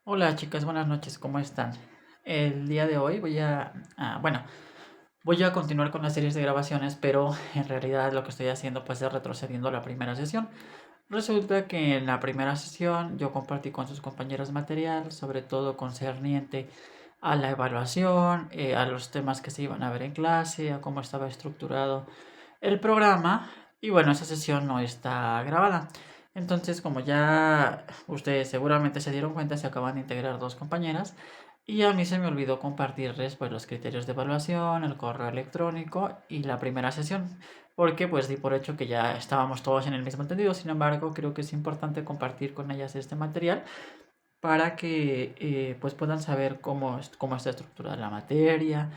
Hola chicas, buenas noches, ¿cómo están? El día de hoy voy a continuar con las series de grabaciones, pero en realidad lo que estoy haciendo pues es retrocediendo a la primera sesión. Resulta que en la primera sesión yo compartí con sus compañeros material, sobre todo concerniente a la evaluación, a los temas que se iban a ver en clase, a cómo estaba estructurado el programa. Y bueno, esa sesión no está grabada. Entonces, como ya ustedes seguramente se dieron cuenta, se acaban de integrar dos compañeras y a mí se me olvidó compartirles pues los criterios de evaluación, el correo electrónico y la primera sesión, porque pues di por hecho que ya estábamos todos en el mismo entendido. Sin embargo, creo que es importante compartir con ellas este material para que pues puedan saber cómo está estructurada la materia,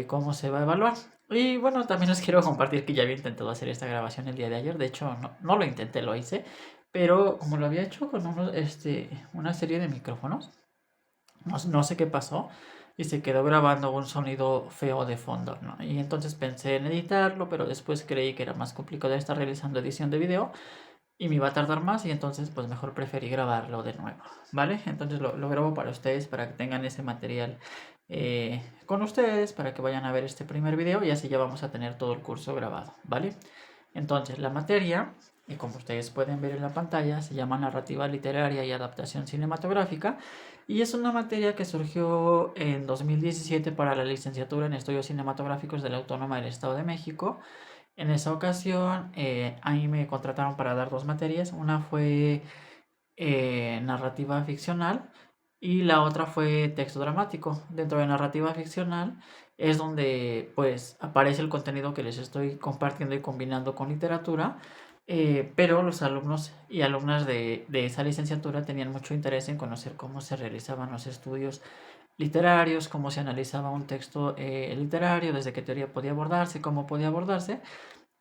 cómo se va a evaluar. Y bueno, también les quiero compartir que ya había intentado hacer esta grabación el día de ayer. De hecho, no lo intenté, lo hice. Pero como lo había hecho con una serie de micrófonos, no sé qué pasó. Y se quedó grabando un sonido feo de fondo, ¿no? Y entonces pensé en editarlo, pero después creí que era más complicado estar realizando edición de video y me iba a tardar más y entonces pues mejor preferí grabarlo de nuevo, ¿vale? Entonces lo grabo para ustedes, para que tengan ese material con ustedes, para que vayan a ver este primer video y así ya vamos a tener todo el curso grabado, ¿vale? Entonces la materia, y como ustedes pueden ver en la pantalla, se llama Narrativa Literaria y Adaptación Cinematográfica y es una materia que surgió en 2017 para la licenciatura en Estudios Cinematográficos de la Autónoma del Estado de México. En esa ocasión, a mí me contrataron para dar dos materias. Una fue narrativa ficcional y la otra fue texto dramático. Dentro de narrativa ficcional es donde pues aparece el contenido que les estoy compartiendo y combinando con literatura. Pero los alumnos y alumnas de esa licenciatura tenían mucho interés en conocer cómo se realizaban los estudios literarios, cómo se analizaba un texto literario, desde qué teoría podía abordarse, cómo podía abordarse,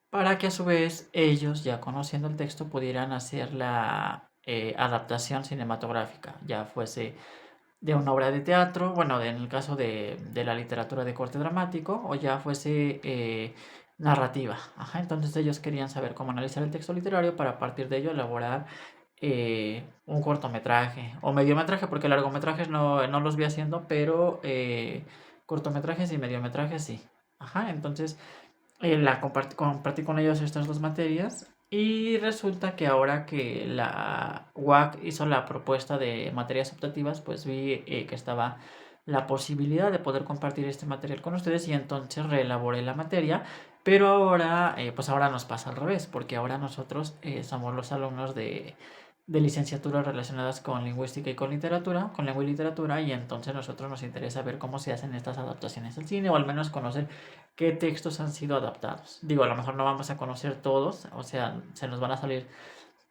para que a su vez ellos, ya conociendo el texto, pudieran hacer la adaptación cinematográfica, ya fuese de una obra de teatro, bueno, en el caso de la literatura de corte dramático, o ya fuese narrativa. Ajá, entonces ellos querían saber cómo analizar el texto literario para a partir de ello elaborar un cortometraje o mediometraje, porque largometrajes no los vi haciendo, pero cortometrajes y mediometrajes sí. Ajá, entonces compartí con ellos estas dos materias y resulta que ahora que la UAC hizo la propuesta de materias optativas, pues vi que estaba la posibilidad de poder compartir este material con ustedes y entonces reelaboré la materia, pero ahora, pues ahora nos pasa al revés, porque ahora nosotros somos los alumnos de licenciaturas relacionadas con lingüística y con literatura, con lengua y literatura, y entonces a nosotros nos interesa ver cómo se hacen estas adaptaciones al cine, o al menos conocer qué textos han sido adaptados. Digo, a lo mejor no vamos a conocer todos, o sea, se nos van a salir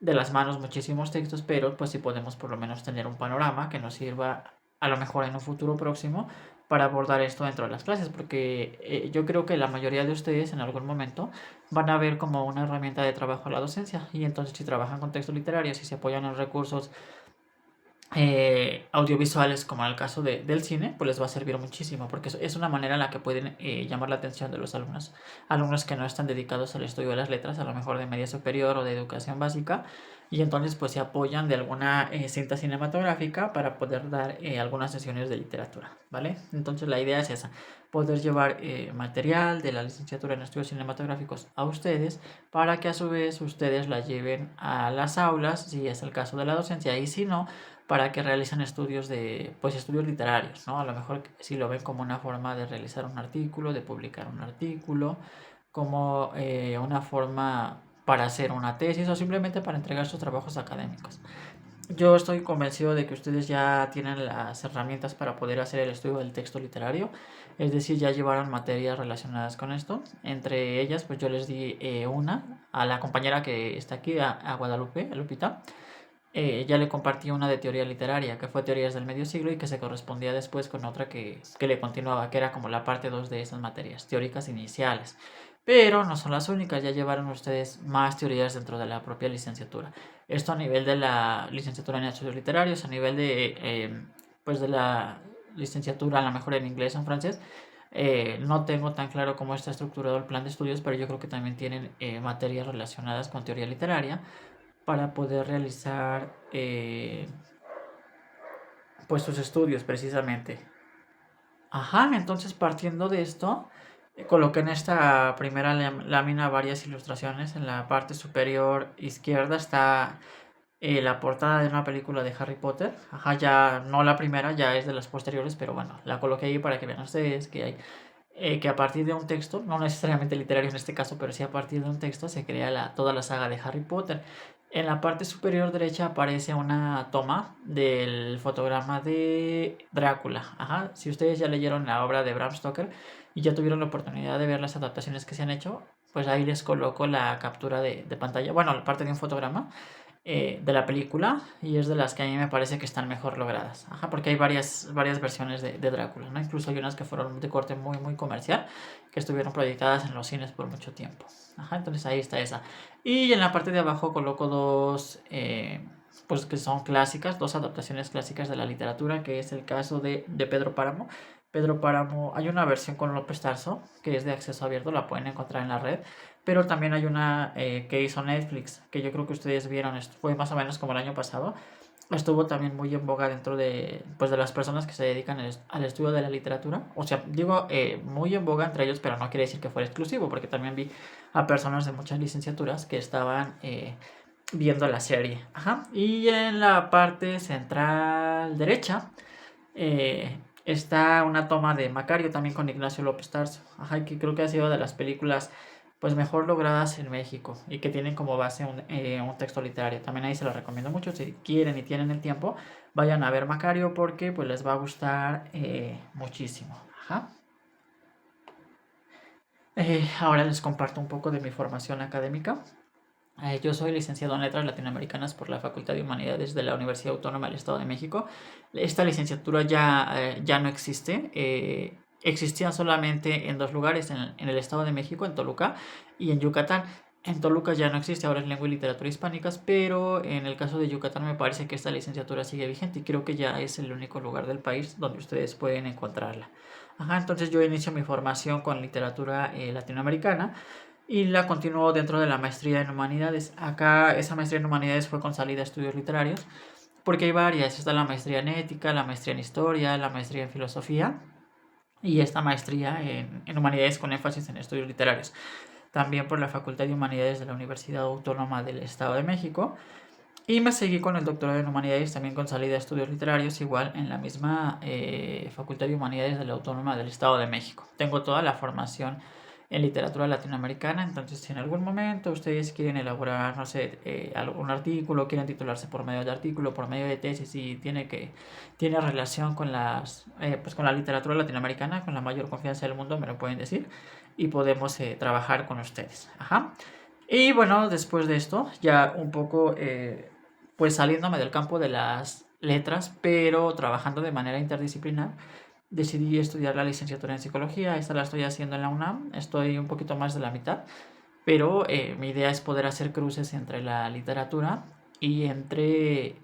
de las manos muchísimos textos, pero pues sí podemos por lo menos tener un panorama que nos sirva a lo mejor en un futuro próximo para abordar esto dentro de las clases, porque yo creo que la mayoría de ustedes en algún momento van a ver como una herramienta de trabajo a la docencia y entonces si trabajan con textos literarios y se apoyan en recursos audiovisuales, como en el caso del cine, pues les va a servir muchísimo, porque es una manera en la que pueden llamar la atención de los alumnos, alumnos que no están dedicados al estudio de las letras, a lo mejor de media superior o de educación básica, y entonces pues se apoyan de alguna cinta cinematográfica para poder dar algunas sesiones de literatura, ¿vale? Entonces la idea es esa, poder llevar material de la licenciatura en estudios cinematográficos a ustedes, para que a su vez ustedes la lleven a las aulas, si es el caso de la docencia, y si no, para que realicen estudios pues estudios literarios, ¿no? A lo mejor si lo ven como una forma de realizar un artículo, de publicar un artículo, como una forma para hacer una tesis o simplemente para entregar sus trabajos académicos. Yo estoy convencido de que ustedes ya tienen las herramientas para poder hacer el estudio del texto literario, es decir, ya llevaron materias relacionadas con esto. Entre ellas, pues yo les di una a la compañera que está aquí, a Guadalupe, a Lupita. Ya le compartí una de teoría literaria, que fue Teorías del Medio Siglo, y que se correspondía después con otra que le continuaba, que era como la parte 2 de esas materias, teóricas iniciales. Pero no son las únicas, ya llevaron ustedes más teorías dentro de la propia licenciatura. Esto a nivel de la licenciatura en estudios literarios, a nivel pues de la licenciatura, a lo mejor en inglés o en francés. No tengo tan claro cómo está estructurado el plan de estudios, pero yo creo que también tienen materias relacionadas con teoría literaria para poder realizar pues sus estudios precisamente. Ajá, entonces partiendo de esto, coloqué en esta primera lámina varias ilustraciones. En la parte superior izquierda está la portada de una película de Harry Potter. Ajá, ya no la primera, ya es de las posteriores, pero bueno, la coloqué ahí para que vean ustedes que hay que a partir de un texto, no necesariamente literario en este caso, pero sí a partir de un texto se crea toda la saga de Harry Potter. En la parte superior derecha aparece una toma del fotograma de Drácula. Ajá. Si ustedes ya leyeron la obra de Bram Stoker y ya tuvieron la oportunidad de ver las adaptaciones que se han hecho, pues ahí les coloco la captura de pantalla, bueno, la parte de un fotograma de la película y es de las que a mí me parece que están mejor logradas. Ajá, porque hay varias versiones de Drácula, ¿no? Incluso hay unas que fueron de corte muy comercial que estuvieron proyectadas en los cines por mucho tiempo. Ajá, entonces ahí está esa. Y en la parte de abajo coloco dos, pues que son clásicas, dos adaptaciones clásicas de la literatura, que es el caso de Pedro Páramo. Pedro Páramo, hay una versión con López Tarso, que es de acceso abierto, la pueden encontrar en la red, pero también hay una que hizo Netflix, que yo creo que ustedes vieron, fue más o menos como el año pasado. Estuvo también muy en boga dentro de, pues, de las personas que se dedican al estudio de la literatura. O sea, digo muy en boga entre ellos, pero no quiere decir que fuera exclusivo, porque también vi a personas de muchas licenciaturas que estaban viendo la serie. Ajá. Y en la parte central derecha está una toma de Macario también con Ignacio López Tarso. Ajá, que creo que ha sido de las películas pues mejor logradas en México y que tienen como base un texto literario. También ahí se lo recomiendo mucho. Si quieren y tienen el tiempo, vayan a ver Macario porque pues les va a gustar muchísimo. Ajá. Ahora les comparto un poco de mi formación académica. Yo soy licenciado en Letras Latinoamericanas por la Facultad de Humanidades de la Universidad Autónoma del Estado de México. Esta licenciatura ya no existe. Existía solamente en dos lugares, en el Estado de México, en Toluca y en Yucatán. En Toluca ya no existe, ahora es Lengua y Literatura Hispánicas, pero en el caso de Yucatán me parece que esta licenciatura sigue vigente y creo que ya es el único lugar del país donde ustedes pueden encontrarla. Ajá, entonces yo inicio mi formación con literatura latinoamericana y la continuó dentro de la maestría en humanidades. Acá esa maestría en humanidades fue con salida a estudios literarios, porque hay varias. Está la maestría en ética, la maestría en historia, la maestría en filosofía y esta maestría en humanidades con énfasis en estudios literarios. También por la Facultad de Humanidades de la Universidad Autónoma del Estado de México. Y me seguí con el doctorado en humanidades, también con salida a estudios literarios, igual en la misma Facultad de Humanidades de la Autónoma del Estado de México. Tengo toda la formación en literatura latinoamericana, entonces si en algún momento ustedes quieren elaborar, no sé, algún artículo, quieren titularse por medio de artículo, por medio de tesis y tiene relación con pues con la literatura latinoamericana, con la mayor confianza del mundo, me lo pueden decir y podemos trabajar con ustedes. Ajá. Y bueno, después de esto, ya un poco pues saliéndome del campo de las letras, pero trabajando de manera interdisciplinar, decidí estudiar la licenciatura en psicología. Esta la estoy haciendo en la UNAM, estoy un poquito más de la mitad, pero mi idea es poder hacer cruces entre la literatura y entre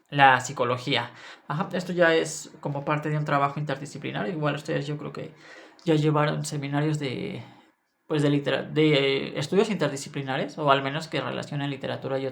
la psicología. Ajá, esto ya es como parte de un trabajo interdisciplinar. Igual ustedes yo creo que ya llevaron seminarios pues de estudios interdisciplinares, o al menos que relacionen literatura y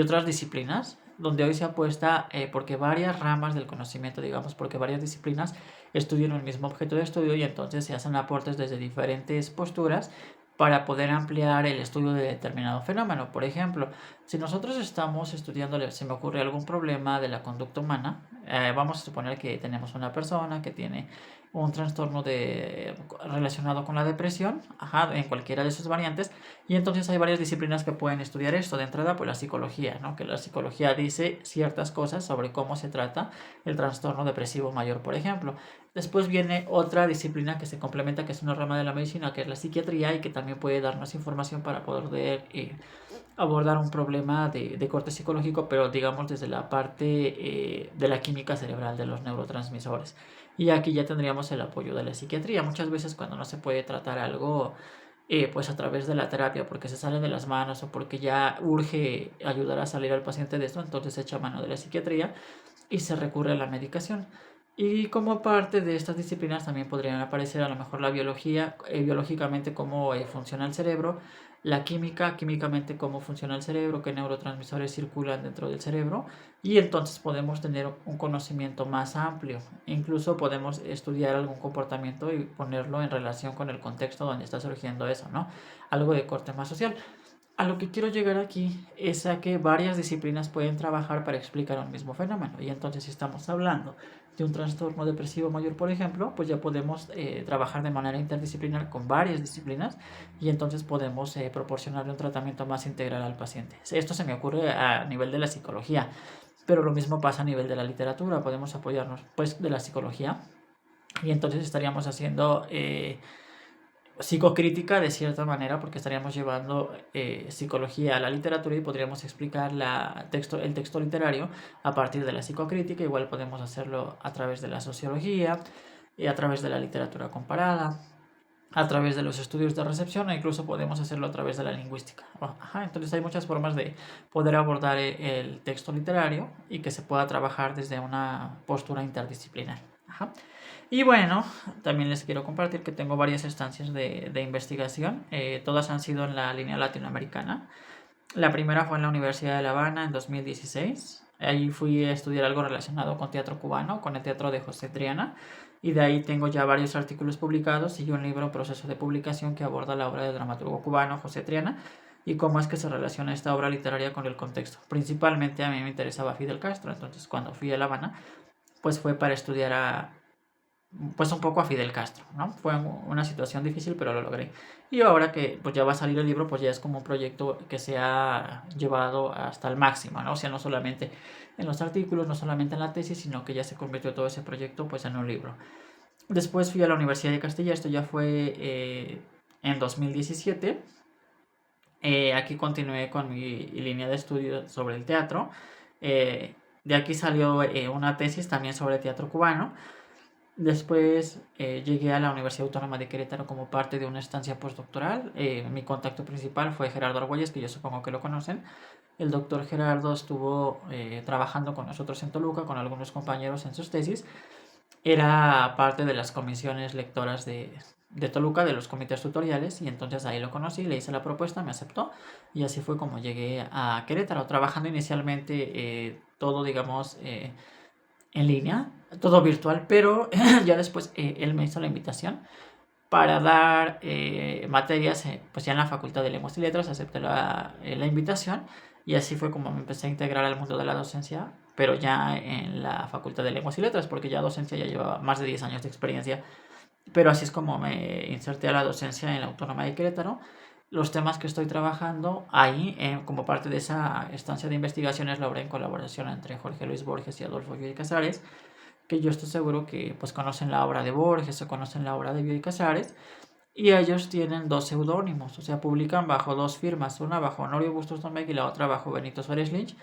otras disciplinas, donde hoy se apuesta porque varias ramas del conocimiento, digamos, porque varias disciplinas estudian el mismo objeto de estudio y entonces se hacen aportes desde diferentes posturas para poder ampliar el estudio de determinado fenómeno. Por ejemplo, si nosotros estamos estudiando, se me ocurre algún problema de la conducta humana, vamos a suponer que tenemos una persona que tiene un trastorno relacionado con la depresión, ajá, en cualquiera de sus variantes, y entonces hay varias disciplinas que pueden estudiar esto. De entrada, pues la psicología, ¿no? Que la psicología dice ciertas cosas sobre cómo se trata el trastorno depresivo mayor, por ejemplo. Después viene otra disciplina que se complementa, que es una rama de la medicina, que es la psiquiatría, y que también puede darnos información para poder abordar un problema de corte psicológico, pero digamos desde la parte de la química cerebral, de los neurotransmisores. Y aquí ya tendríamos el apoyo de la psiquiatría. Muchas veces cuando no se puede tratar algo pues a través de la terapia porque se sale de las manos o porque ya urge ayudar a salir al paciente de esto, entonces se echa mano de la psiquiatría y se recurre a la medicación. Y como parte de estas disciplinas también podrían aparecer a lo mejor la biología, biológicamente cómo funciona el cerebro, la química, químicamente cómo funciona el cerebro, qué neurotransmisores circulan dentro del cerebro, y entonces podemos tener un conocimiento más amplio. Incluso podemos estudiar algún comportamiento y ponerlo en relación con el contexto donde está surgiendo eso, ¿no? Algo de corte más social. A lo que quiero llegar aquí es a que varias disciplinas pueden trabajar para explicar un mismo fenómeno. Y entonces, si estamos hablando de un trastorno depresivo mayor, por ejemplo, pues ya podemos trabajar de manera interdisciplinar con varias disciplinas y entonces podemos proporcionarle un tratamiento más integral al paciente. Esto se me ocurre a nivel de la psicología, pero lo mismo pasa a nivel de la literatura. Podemos apoyarnos pues de la psicología y entonces estaríamos haciendo psicocrítica de cierta manera, porque estaríamos llevando psicología a la literatura y podríamos explicar el texto literario a partir de la psicocrítica. Igual podemos hacerlo a través de la sociología, a través de la literatura comparada, a través de los estudios de recepción, e incluso podemos hacerlo a través de la lingüística. Ajá, entonces hay muchas formas de poder abordar el texto literario y que se pueda trabajar desde una postura interdisciplinar. Ajá. Y bueno, también les quiero compartir que tengo varias estancias de investigación. Todas han sido en la línea latinoamericana. La primera fue en la Universidad de La Habana en 2016. Ahí fui a estudiar algo relacionado con teatro cubano, con el teatro de José Triana. Y de ahí tengo ya varios artículos publicados y un libro en proceso de publicación que aborda la obra del dramaturgo cubano José Triana y cómo es que se relaciona esta obra literaria con el contexto. Principalmente a mí me interesaba Fidel Castro, entonces cuando fui a La Habana, pues fue para estudiar pues un poco a Fidel Castro, ¿no? Fue una situación difícil, pero lo logré. Y ahora que pues ya va a salir el libro, pues ya es como un proyecto que se ha llevado hasta el máximo, ¿no? O sea, no solamente en los artículos, no solamente en la tesis, sino que ya se convirtió todo ese proyecto pues en un libro. Después fui a la Universidad de Castilla, esto ya fue en 2017. Aquí continué con mi línea de estudio sobre el teatro. De aquí salió una tesis también sobre teatro cubano. Después llegué a la Universidad Autónoma de Querétaro como parte de una estancia postdoctoral. Mi contacto principal fue Gerardo Argüelles, que yo supongo que lo conocen. El doctor Gerardo estuvo trabajando con nosotros en Toluca, con algunos compañeros en sus tesis. Era parte de las comisiones lectoras de Toluca, de los comités tutoriales, y entonces ahí lo conocí, le hice la propuesta, me aceptó, y así fue como llegué a Querétaro, trabajando inicialmente todo, digamos, en línea, todo virtual, pero ya después él me hizo la invitación para dar materias pues ya en la Facultad de Lenguas y Letras. Acepté la invitación y así fue como me empecé a integrar al mundo de la docencia, pero ya en la Facultad de Lenguas y Letras, porque ya docencia ya llevaba más de 10 años de experiencia, pero así es como me inserté a la docencia en la Autónoma de Querétaro. Los temas que estoy trabajando ahí, como parte de esa estancia de investigación, es la obra en colaboración entre Jorge Luis Borges y Adolfo Bioy Casares, que yo estoy seguro que pues conocen la obra de Borges o conocen la obra de Bioy Casares, y ellos tienen dos seudónimos, o sea, publican bajo dos firmas, una bajo Honorio Bustos Domecq y la otra bajo Benito Suárez Lynch,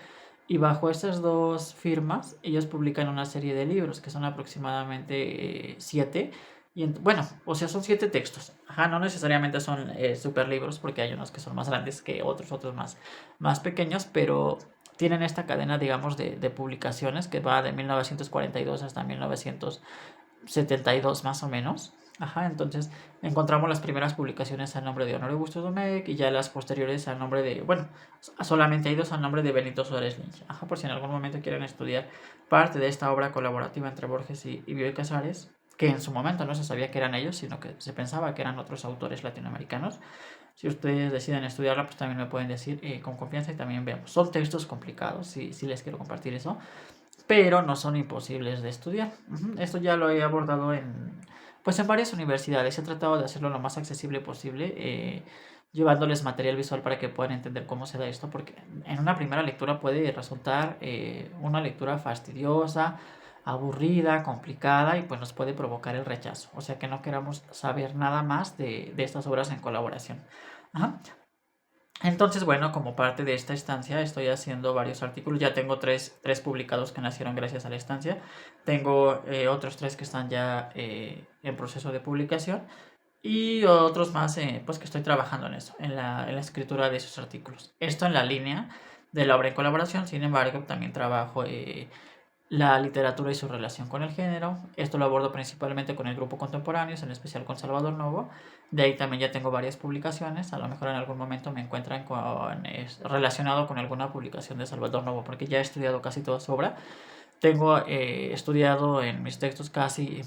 y bajo esas dos firmas ellos publican una serie de libros que son aproximadamente 7. Y bueno, o sea, son 7 textos. Ajá, no necesariamente son super libros, porque hay unos que son más grandes que otros más pequeños, pero tienen esta cadena, digamos, de publicaciones que va de 1942 hasta 1972 más o menos. Ajá, entonces encontramos las primeras publicaciones al nombre de Honorio Bustos Domecq y ya las posteriores al nombre de, bueno, solamente hay dos al nombre de Benito Suárez Lynch. Ajá, por si en algún momento quieren estudiar parte de esta obra colaborativa entre Borges y Bioy Casares, que en su momento no se sabía que eran ellos, sino que se pensaba que eran otros autores latinoamericanos. Si ustedes deciden estudiarla, pues también me pueden decir con confianza y también vemos. Son textos complicados, sí les quiero compartir eso, pero no son imposibles de estudiar. Esto ya lo he abordado pues en varias universidades. He tratado de hacerlo lo más accesible posible, llevándoles material visual para que puedan entender cómo se da esto, porque en una primera lectura puede resultar una lectura fastidiosa, aburrida, complicada, y pues nos puede provocar el rechazo. O sea, que no queramos saber nada más de estas obras en colaboración. Ajá. Entonces, bueno, como parte de esta estancia estoy haciendo varios artículos. Ya tengo tres publicados que nacieron gracias a la estancia. Tengo otros 3 que están ya en proceso de publicación. Y otros más, pues que estoy trabajando en eso, en la escritura de esos artículos. Esto en la línea de la obra en colaboración. Sin embargo, también trabajo la literatura y su relación con el género. Esto lo abordo principalmente con el grupo Contemporáneos, en especial con Salvador Novo. De ahí también ya tengo varias publicaciones. A lo mejor en algún momento me encuentran relacionado con alguna publicación de Salvador Novo, porque ya he estudiado casi toda su obra. Tengo estudiado en mis textos casi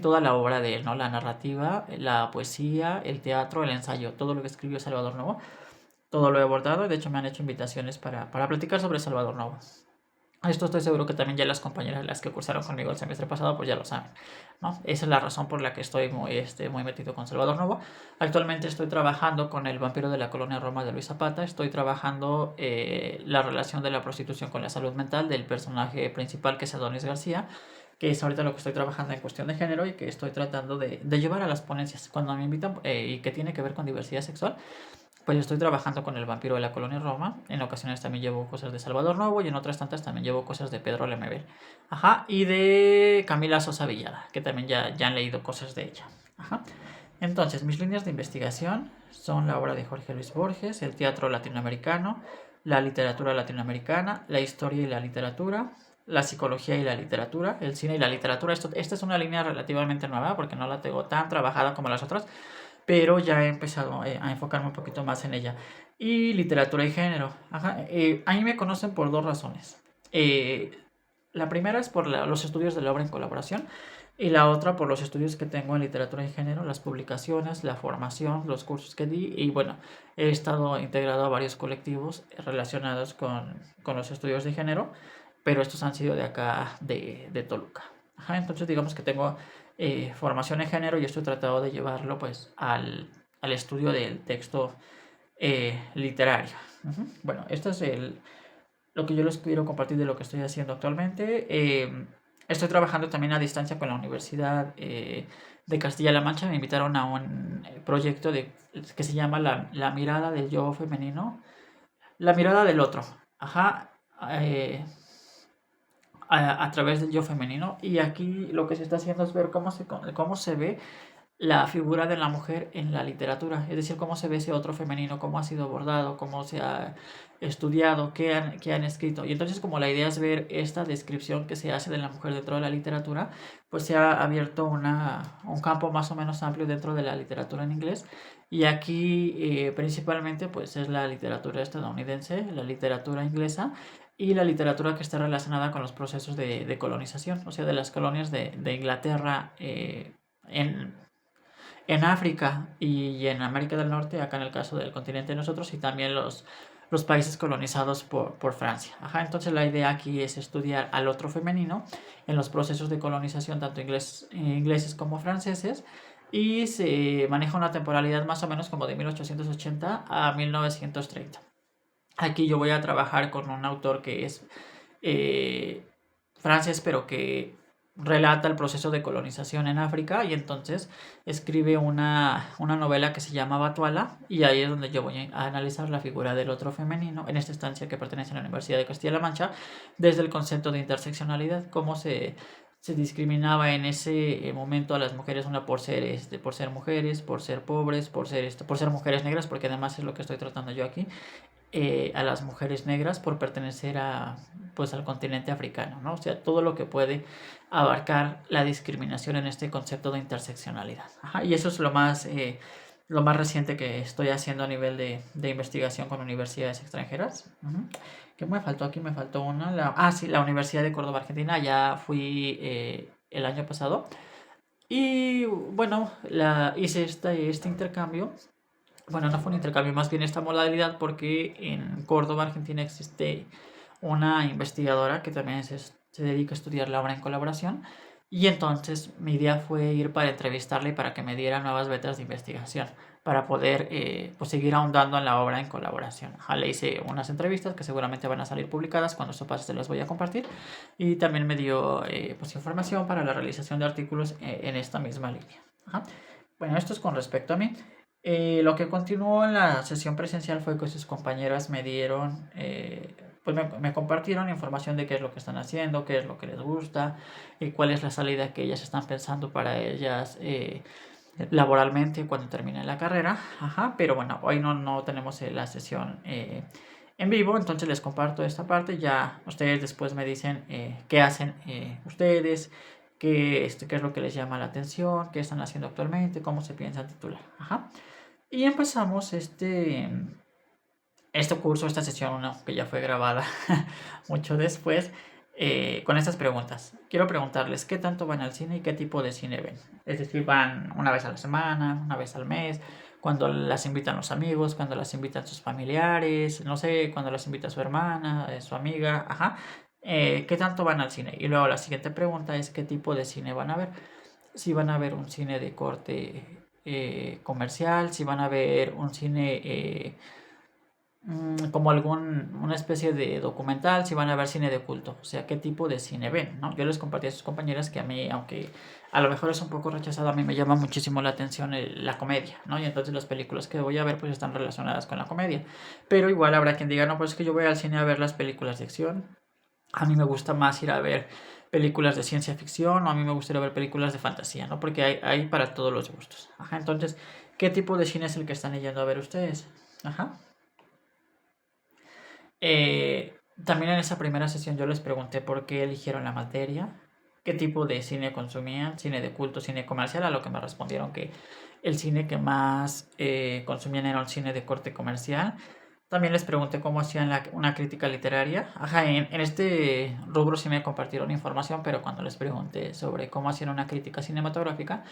toda la obra de él, ¿no? La narrativa, la poesía, el teatro, el ensayo, todo lo que escribió Salvador Novo, todo lo he abordado. De hecho, me han hecho invitaciones para platicar sobre Salvador Novo. Esto estoy seguro que también ya las compañeras, las que cursaron conmigo el semestre pasado, pues ya lo saben, ¿no? Esa es la razón por la que estoy muy metido con Salvador Novo. Actualmente estoy trabajando con El vampiro de la colonia Roma de Luis Zapata. Estoy trabajando la relación de la prostitución con la salud mental del personaje principal, que es Adonis García, que es ahorita lo que estoy trabajando en cuestión de género y que estoy tratando de llevar a las ponencias cuando me invitan, y que tiene que ver con diversidad sexual. Pues estoy trabajando con El vampiro de la colonia Roma. En ocasiones también llevo cosas de Salvador Novo y en otras tantas también llevo cosas de Pedro Lemebel. Ajá, y de Camila Sosa Villada, que también ya han leído cosas de ella. Ajá. Entonces, mis líneas de investigación son la obra de Jorge Luis Borges, el teatro latinoamericano, la literatura latinoamericana, la historia y la literatura, la psicología y la literatura, el cine y la literatura. Esta es una línea relativamente nueva porque no la tengo tan trabajada como las otras, pero ya he empezado a enfocarme un poquito más en ella. Y literatura y género. Ajá, a mí me conocen por dos razones. La primera es por los estudios de la obra en colaboración y la otra por los estudios que tengo en literatura y género, las publicaciones, la formación, los cursos que di y bueno, he estado integrado a varios colectivos relacionados con los estudios de género, pero estos han sido de acá, de Toluca. Ajá, entonces digamos que tengo formación en género y estoy tratando de llevarlo pues al estudio del texto literario. Bueno, esto es lo que yo les quiero compartir de lo que estoy haciendo actualmente. Estoy trabajando también a distancia con la Universidad de Castilla-La Mancha. Me invitaron a un proyecto que se llama la mirada del yo femenino, la mirada del otro. Ajá. A través del yo femenino. Y aquí lo que se está haciendo es ver cómo se ve la figura de la mujer en la literatura, es decir, cómo se ve ese otro femenino, cómo ha sido abordado, cómo se ha estudiado, qué han escrito. Y entonces, como la idea es ver esta descripción que se hace de la mujer dentro de la literatura, pues se ha abierto un campo más o menos amplio dentro de la literatura en inglés. Y aquí principalmente pues es la literatura estadounidense, la literatura inglesa y la literatura que está relacionada con los procesos de colonización, o sea, de las colonias de Inglaterra en, en África y en América del Norte, acá en el caso del continente de nosotros, y también los países colonizados por Francia. Ajá, entonces la idea aquí es estudiar al otro femenino en los procesos de colonización, tanto ingleses como franceses, y se maneja una temporalidad más o menos como de 1880 a 1930. Aquí yo voy a trabajar con un autor que es francés, pero que relata el proceso de colonización en África y entonces escribe una novela que se llama Batuala y ahí es donde yo voy a analizar la figura del otro femenino en esta estancia que pertenece a la Universidad de Castilla-La Mancha desde el concepto de interseccionalidad, cómo se discriminaba en ese momento a las mujeres, una por ser mujeres, por ser pobres, por ser mujeres negras, porque además es lo que estoy tratando yo aquí, a las mujeres negras por pertenecer pues al continente africano, ¿no? O sea, todo lo que puede abarcar la discriminación en este concepto de interseccionalidad. Ajá, y eso es lo más reciente que estoy haciendo a nivel de investigación con universidades extranjeras. ¿Qué me faltó? Aquí me faltó una. Sí, la Universidad de Córdoba, Argentina. Ya fui el año pasado. Y bueno, hice este intercambio. Bueno, no fue un intercambio, más bien esta modalidad porque en Córdoba, Argentina, existe una investigadora que también se dedica a estudiar la obra en colaboración. Y entonces mi idea fue ir para entrevistarle y para que me diera nuevas vetas de investigación, para poder pues seguir ahondando en la obra en colaboración. Le hice unas entrevistas que seguramente van a salir publicadas, cuando eso pase se las voy a compartir. Y también me dio pues información para la realización de artículos en esta misma línea. Ajá. Bueno, esto es con respecto a mí. Lo que continuó en la sesión presencial fue que sus compañeras me dieron, pues me compartieron información de qué es lo que están haciendo, qué es lo que les gusta y cuál es la salida que ellas están pensando para ellas laboralmente cuando terminen la carrera. Ajá, pero bueno, hoy no tenemos la sesión en vivo, entonces les comparto esta parte, ya ustedes después me dicen qué hacen ustedes, qué es lo que les llama la atención, qué están haciendo actualmente, cómo se piensan titular. Ajá. Y empezamos este curso, esta sesión 1, que ya fue grabada mucho después, con estas preguntas. Quiero preguntarles qué tanto van al cine y qué tipo de cine ven. Es decir, van una vez a la semana, una vez al mes, cuando las invitan los amigos, cuando las invitan sus familiares, no sé, cuando las invita su hermana, su amiga, ajá. ¿Qué tanto van al cine? Y luego la siguiente pregunta es qué tipo de cine van a ver. Si van a ver un cine de corte comercial, si van a ver un cine como una especie de documental, si van a ver cine de culto, o sea, qué tipo de cine ven, ¿no? Yo les compartí a sus compañeras que a mí, aunque a lo mejor es un poco rechazado, a mí me llama muchísimo la atención la comedia, ¿no? Y entonces las películas que voy a ver pues están relacionadas con la comedia, pero igual habrá quien diga, no, pues es que yo voy al cine a ver las películas de acción, a mí me gusta más ir a ver películas de ciencia ficción o a mí me gusta ir a ver películas de fantasía, ¿no? Porque hay para todos los gustos. Ajá, entonces, ¿qué tipo de cine es el que están yendo a ver ustedes? Ajá. También en esa primera sesión yo les pregunté por qué eligieron la materia, qué tipo de cine consumían, cine de culto, cine comercial, a lo que me respondieron que el cine que más consumían era un cine de corte comercial. También les pregunté cómo hacían una crítica literaria. Ajá, en este rubro sí me compartieron información, pero cuando les pregunté sobre cómo hacían una crítica cinematográfica,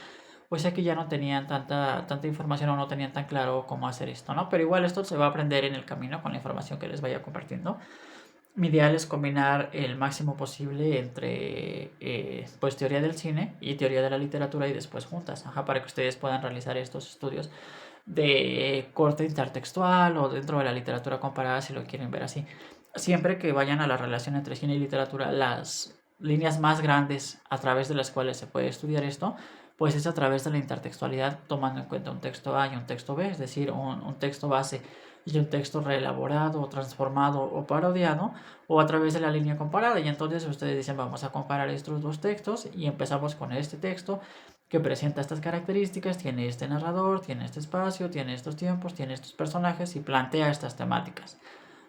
pues aquí ya no tenían tanta información o no tenían tan claro cómo hacer esto, ¿no? Pero igual esto se va a aprender en el camino con la información que les vaya compartiendo. Mi ideal es combinar el máximo posible entre pues teoría del cine y teoría de la literatura y después juntas, ajá, para que ustedes puedan realizar estos estudios de corte intertextual o dentro de la literatura comparada si lo quieren ver así. Siempre que vayan a la relación entre cine y literatura, las líneas más grandes a través de las cuales se puede estudiar esto, pues es a través de la intertextualidad, tomando en cuenta un texto A y un texto B, es decir, un texto base y un texto reelaborado o transformado o parodiado, o a través de la línea comparada. Y entonces ustedes dicen, vamos a comparar estos dos textos y empezamos con este texto que presenta estas características, tiene este narrador, tiene este espacio, tiene estos tiempos, tiene estos personajes y plantea estas temáticas.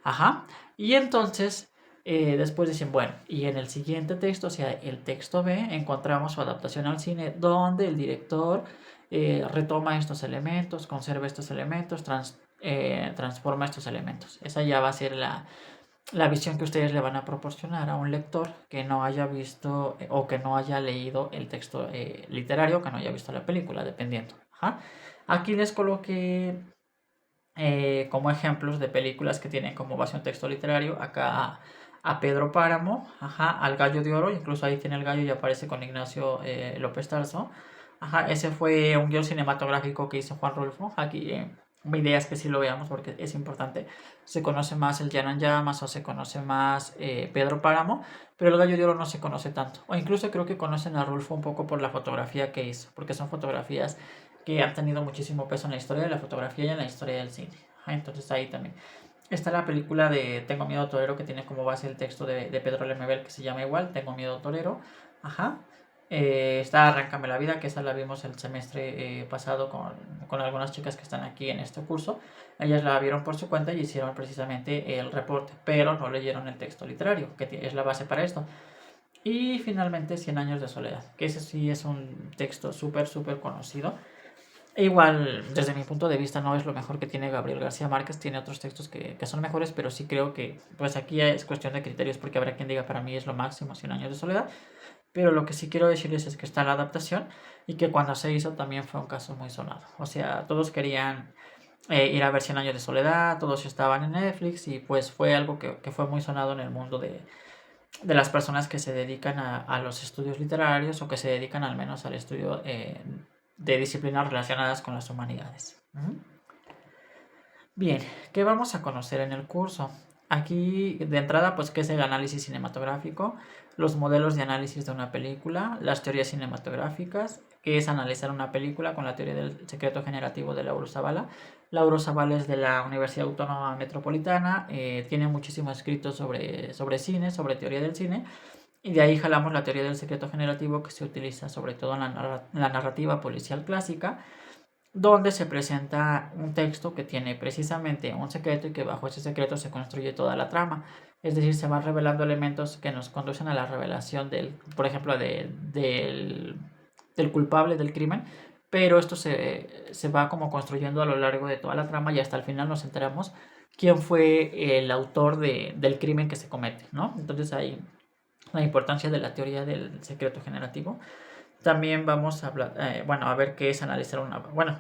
Ajá. Y entonces, después dicen, bueno, y en el siguiente texto, o sea, el texto B, encontramos su adaptación al cine, donde el director retoma estos elementos, conserva estos elementos, transforma estos elementos. Esa ya va a ser la visión que ustedes le van a proporcionar a un lector que no haya visto o que no haya leído el texto literario, que no haya visto la película, dependiendo. Ajá. Aquí les coloqué como ejemplos de películas que tienen como base un texto literario. Acá a Pedro Páramo, ajá, al Gallo de Oro, incluso ahí tiene el gallo y aparece con Ignacio López Tarso. Ajá, ese fue un guión cinematográfico que hizo Juan Rulfo. Aquí mi idea es que sí lo veamos porque es importante. Se conoce más el Llano en Llamas o se conoce más Pedro Páramo, pero el Gallo de Oro no se conoce tanto. O incluso creo que conocen a Rulfo un poco por la fotografía que hizo, porque son fotografías que han tenido muchísimo peso en la historia de la fotografía y en la historia del cine. Ajá, entonces ahí también. Está la película de Tengo miedo torero que tiene como base el texto de Pedro Lemebel que se llama igual, Tengo miedo torero. Ajá. Está Arráncame la vida, que esa la vimos el semestre pasado con algunas chicas que están aquí en este curso. Ellas la vieron por su cuenta y hicieron precisamente el reporte, pero no leyeron el texto literario, que es la base para esto. Y finalmente 100 años de soledad, que ese sí es un texto súper conocido. E igual, desde mi punto de vista, no es lo mejor que tiene Gabriel García Márquez. Tiene otros textos que son mejores, pero sí creo que, pues aquí ya es cuestión de criterios, porque habrá quien diga, para mí es lo máximo 100 años de soledad. Pero lo que sí quiero decirles es que está la adaptación y que cuando se hizo también fue un caso muy sonado. O sea, todos querían ir a ver 100 años de soledad, todos estaban en Netflix y pues fue algo que fue muy sonado en el mundo de las personas que se dedican a los estudios literarios o que se dedican al menos al estudio de disciplinas relacionadas con las humanidades. Bien, ¿qué vamos a conocer en el curso? Aquí de entrada, pues, ¿qué es el análisis cinematográfico? Los modelos de análisis de una película, las teorías cinematográficas, qué es analizar una película con la teoría del secreto generativo de Lauro Zavala. Lauro Zavala es de la Universidad Autónoma Metropolitana, tiene muchísimo escrito sobre cine, sobre teoría del cine, y de ahí jalamos la teoría del secreto generativo que se utiliza sobre todo en la narrativa policial clásica. donde se presenta un texto que tiene precisamente un secreto y que bajo ese secreto se construye toda la trama. Es decir, se van revelando elementos que nos conducen a la revelación del, por ejemplo, del culpable del crimen, pero esto se va como construyendo a lo largo de toda la trama y hasta el final nos enteramos quién fue el autor del crimen que se comete, ¿no? Entonces ahí la importancia de la teoría del secreto generativo. También vamos a hablar, bueno, a ver qué es analizar una, bueno,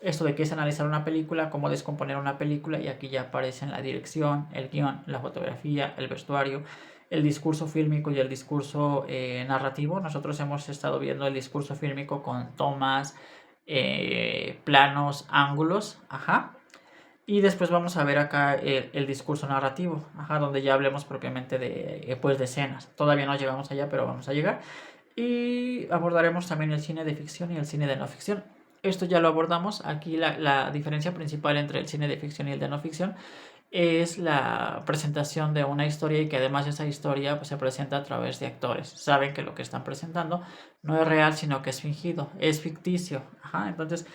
esto de qué es analizar una película, cómo descomponer una película, y aquí ya aparecen la dirección, el guión, la fotografía, el vestuario, el discurso fílmico y el discurso narrativo. Nosotros hemos estado viendo el discurso fílmico con tomas, planos, ángulos, ajá. Y después vamos a ver acá el discurso narrativo, ajá, donde ya hablemos propiamente de, pues, de escenas. Todavía no llegamos allá, pero vamos a llegar. Y abordaremos también el cine de ficción y el cine de no ficción. Esto ya lo abordamos. Aquí la diferencia principal entre el cine de ficción y el de no ficción es la presentación de una historia y que además esa historia pues, se presenta a través de actores. Saben que lo que están presentando no es real, sino que es fingido, es ficticio. Ajá, entonces,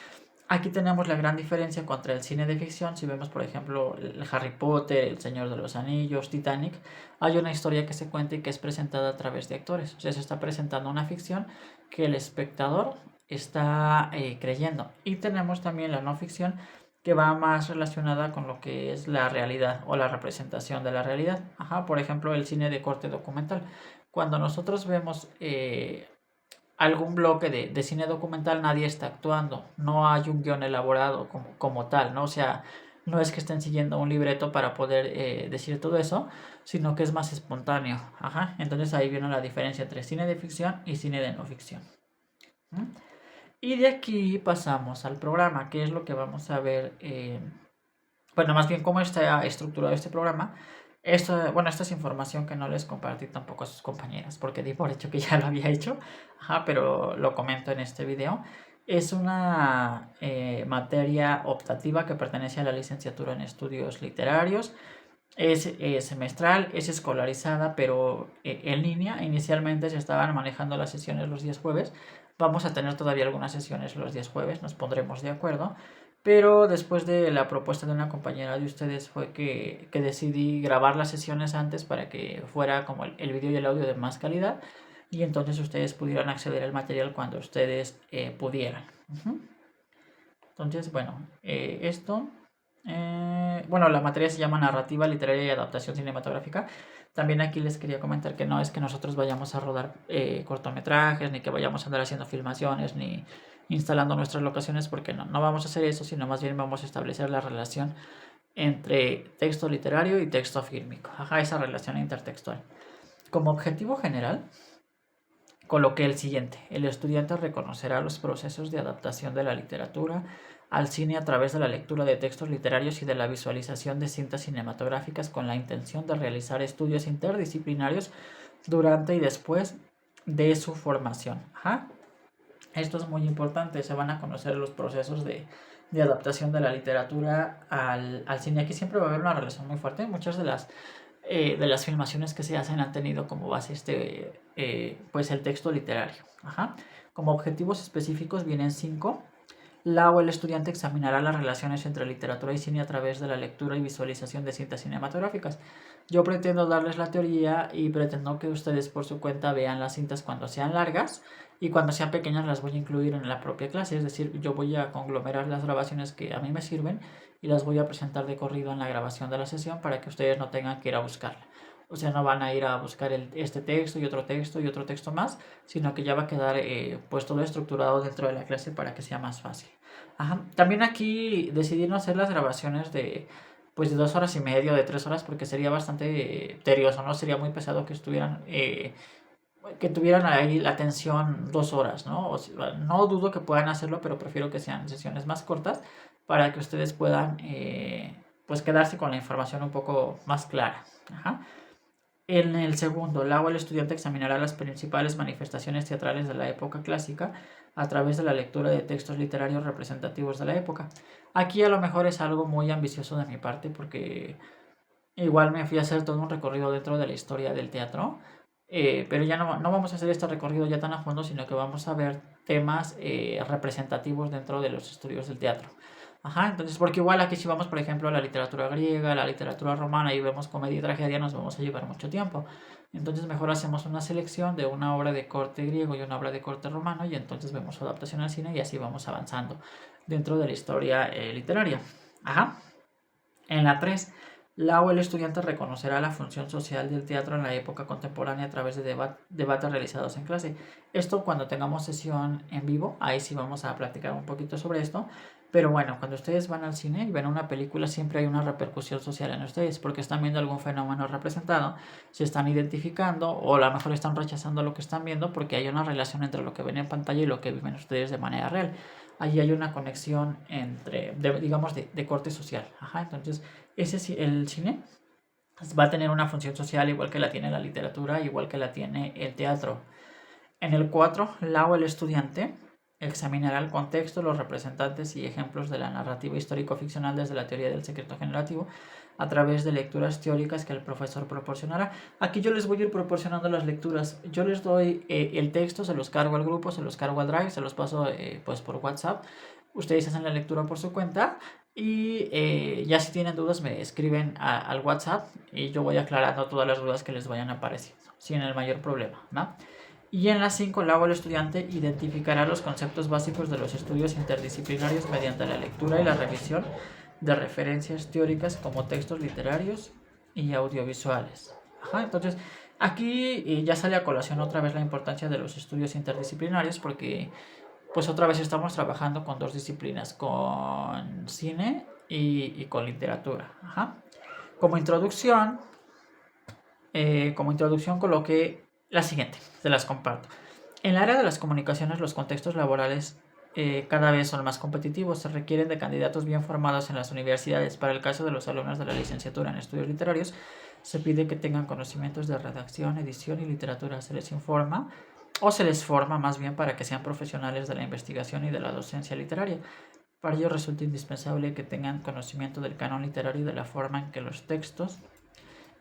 aquí tenemos la gran diferencia contra el cine de ficción. Si vemos, por ejemplo, el Harry Potter, El Señor de los Anillos, Titanic, hay una historia que se cuenta y que es presentada a través de actores. O sea, se está presentando una ficción que el espectador está creyendo. Y tenemos también la no ficción, que va más relacionada con lo que es la realidad o la representación de la realidad. Ajá, por ejemplo, el cine de corte documental. Cuando nosotros vemos algún bloque de cine documental, nadie está actuando, no hay un guión elaborado como tal, ¿no? O sea, no es que estén siguiendo un libreto para poder decir todo eso, sino que es más espontáneo. Ajá, entonces ahí viene la diferencia entre cine de ficción y cine de no ficción. ¿Mm? Y de aquí pasamos al programa, que es lo que vamos a ver. Bueno, más bien cómo está estructurado este programa. Esto, bueno, esta es información que no les compartí tampoco a sus compañeras, porque di por hecho que ya lo había hecho, ajá, pero lo comento en este video. Es una materia optativa que pertenece a la licenciatura en estudios literarios. Es semestral, es escolarizada, pero en línea. Inicialmente se estaban manejando las sesiones los días jueves. Vamos a tener todavía algunas sesiones los días jueves, nos pondremos de acuerdo. Pero después de la propuesta de una compañera de ustedes fue que decidí grabar las sesiones antes para que fuera como el video y el audio de más calidad y entonces ustedes pudieran acceder al material cuando ustedes pudieran. Ujú. Entonces, bueno, esto, bueno, la materia se llama Narrativa Literaria y Adaptación Cinematográfica. También aquí les quería comentar que no es que nosotros vayamos a rodar cortometrajes, ni que vayamos a andar haciendo filmaciones, ni instalando nuestras locaciones, porque no vamos a hacer eso, sino más bien vamos a establecer la relación entre texto literario y texto fílmico. Ajá, esa relación intertextual. Como objetivo general, coloqué el siguiente: el estudiante reconocerá los procesos de adaptación de la literatura al cine a través de la lectura de textos literarios y de la visualización de cintas cinematográficas con la intención de realizar estudios interdisciplinarios durante y después de su formación. Ajá. Esto es muy importante, se van a conocer los procesos de adaptación de la literatura al cine. Aquí siempre va a haber una relación muy fuerte. Muchas de las filmaciones que se hacen han tenido como base pues el texto literario. Ajá. Como objetivos específicos vienen 5. La o el estudiante examinará las relaciones entre literatura y cine a través de la lectura y visualización de cintas cinematográficas. Yo pretendo darles la teoría y pretendo que ustedes por su cuenta vean las cintas cuando sean largas y cuando sean pequeñas las voy a incluir en la propia clase. Es decir, yo voy a conglomerar las grabaciones que a mí me sirven y las voy a presentar de corrido en la grabación de la sesión para que ustedes no tengan que ir a buscarla. O sea, no van a ir a buscar este texto y otro texto más, sino que ya va a quedar pues todo estructurado dentro de la clase para que sea más fácil. Ajá. También aquí decidí no hacer las grabaciones de pues de 2 horas y media o de 3 horas porque sería bastante tedioso, ¿no? Sería muy pesado que tuvieran ahí la atención 2 horas, ¿no? No dudo que puedan hacerlo, pero prefiero que sean sesiones más cortas para que ustedes puedan pues quedarse con la información un poco más clara. Ajá. En el segundo, la o el estudiante examinará las principales manifestaciones teatrales de la época clásica a través de la lectura de textos literarios representativos de la época. Aquí a lo mejor es algo muy ambicioso de mi parte porque igual me fui a hacer todo un recorrido dentro de la historia del teatro. pero ya no vamos a hacer este recorrido ya tan a fondo, sino que vamos a ver temas representativos dentro de los estudios del teatro. Ajá, entonces, porque igual aquí si vamos, por ejemplo, a la literatura griega, a la literatura romana y vemos comedia y tragedia, nos vamos a llevar mucho tiempo. Entonces mejor hacemos una selección de una obra de corte griego y una obra de corte romano y entonces vemos su adaptación al cine y así vamos avanzando dentro de la historia literaria. Ajá. En la 3, la o el estudiante reconocerá la función social del teatro en la época contemporánea a través de debates realizados en clase. Esto cuando tengamos sesión en vivo, ahí sí vamos a platicar un poquito sobre esto. Pero bueno, cuando ustedes van al cine y ven una película, siempre hay una repercusión social en ustedes, porque están viendo algún fenómeno representado, se están identificando o a lo mejor están rechazando lo que están viendo porque hay una relación entre lo que ven en pantalla y lo que viven ustedes de manera real. Allí hay una conexión entre, digamos, de corte social. Ajá, entonces el cine va a tener una función social igual que la tiene la literatura, igual que la tiene el teatro. En el 4, la o el estudiante examinará el contexto, los representantes y ejemplos de la narrativa histórico-ficcional desde la teoría del secreto generativo a través de lecturas teóricas que el profesor proporcionará. Aquí yo les voy a ir proporcionando las lecturas. Yo les doy el texto, se los cargo al grupo, se los cargo al Drive, se los paso pues por WhatsApp. Ustedes hacen la lectura por su cuenta y ya si tienen dudas me escriben al WhatsApp y yo voy aclarando todas las dudas que les vayan apareciendo, sin el mayor problema, ¿no? Y en la 5, el estudiante identificará los conceptos básicos de los estudios interdisciplinarios mediante la lectura y la revisión de referencias teóricas como textos literarios y audiovisuales. Ajá, entonces, aquí ya sale a colación otra vez la importancia de los estudios interdisciplinarios porque pues otra vez estamos trabajando con dos disciplinas, con cine y con literatura. Ajá. Como introducción, coloqué la siguiente, se las comparto. En el área de las comunicaciones, los contextos laborales cada vez son más competitivos. Se requieren de candidatos bien formados en las universidades. Para el caso de los alumnos de la licenciatura en estudios literarios, se pide que tengan conocimientos de redacción, edición y literatura. Se les informa o se les forma más bien para que sean profesionales de la investigación y de la docencia literaria. Para ello resulta indispensable que tengan conocimiento del canon literario y de la forma en que los textos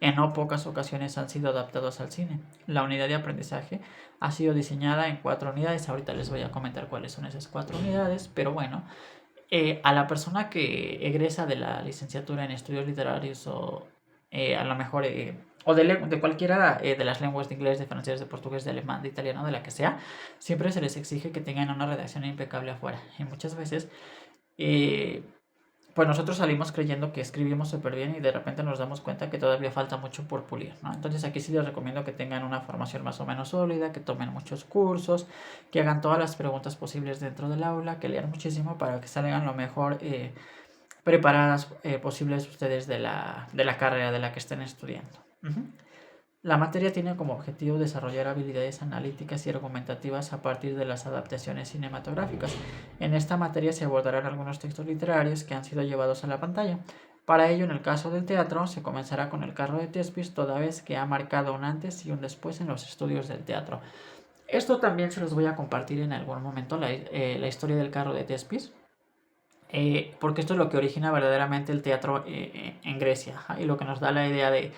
en no pocas ocasiones han sido adaptados al cine. La unidad de aprendizaje ha sido diseñada en 4 unidades. Ahorita les voy a comentar cuáles son esas 4 unidades, pero bueno, a la persona que egresa de la licenciatura en estudios literarios o a lo mejor o de cualquiera de las lenguas de inglés, de francés, de portugués, de alemán, de italiano, de la que sea, siempre se les exige que tengan una redacción impecable afuera. Y muchas veces pues nosotros salimos creyendo que escribimos súper bien y de repente nos damos cuenta que todavía falta mucho por pulir, ¿no? Entonces aquí sí les recomiendo que tengan una formación más o menos sólida, que tomen muchos cursos, que hagan todas las preguntas posibles dentro del aula, que lean muchísimo para que salgan lo mejor preparadas posibles ustedes de la carrera de la que estén estudiando. La materia tiene como objetivo desarrollar habilidades analíticas y argumentativas a partir de las adaptaciones cinematográficas. En esta materia se abordarán algunos textos literarios que han sido llevados a la pantalla. Para ello, en el caso del teatro, se comenzará con el carro de Thespis, toda vez que ha marcado un antes y un después en los estudios del teatro. Esto también se los voy a compartir en algún momento, la historia del carro de Thespis. Porque esto es lo que origina verdaderamente el teatro en Grecia, y lo que nos da la idea de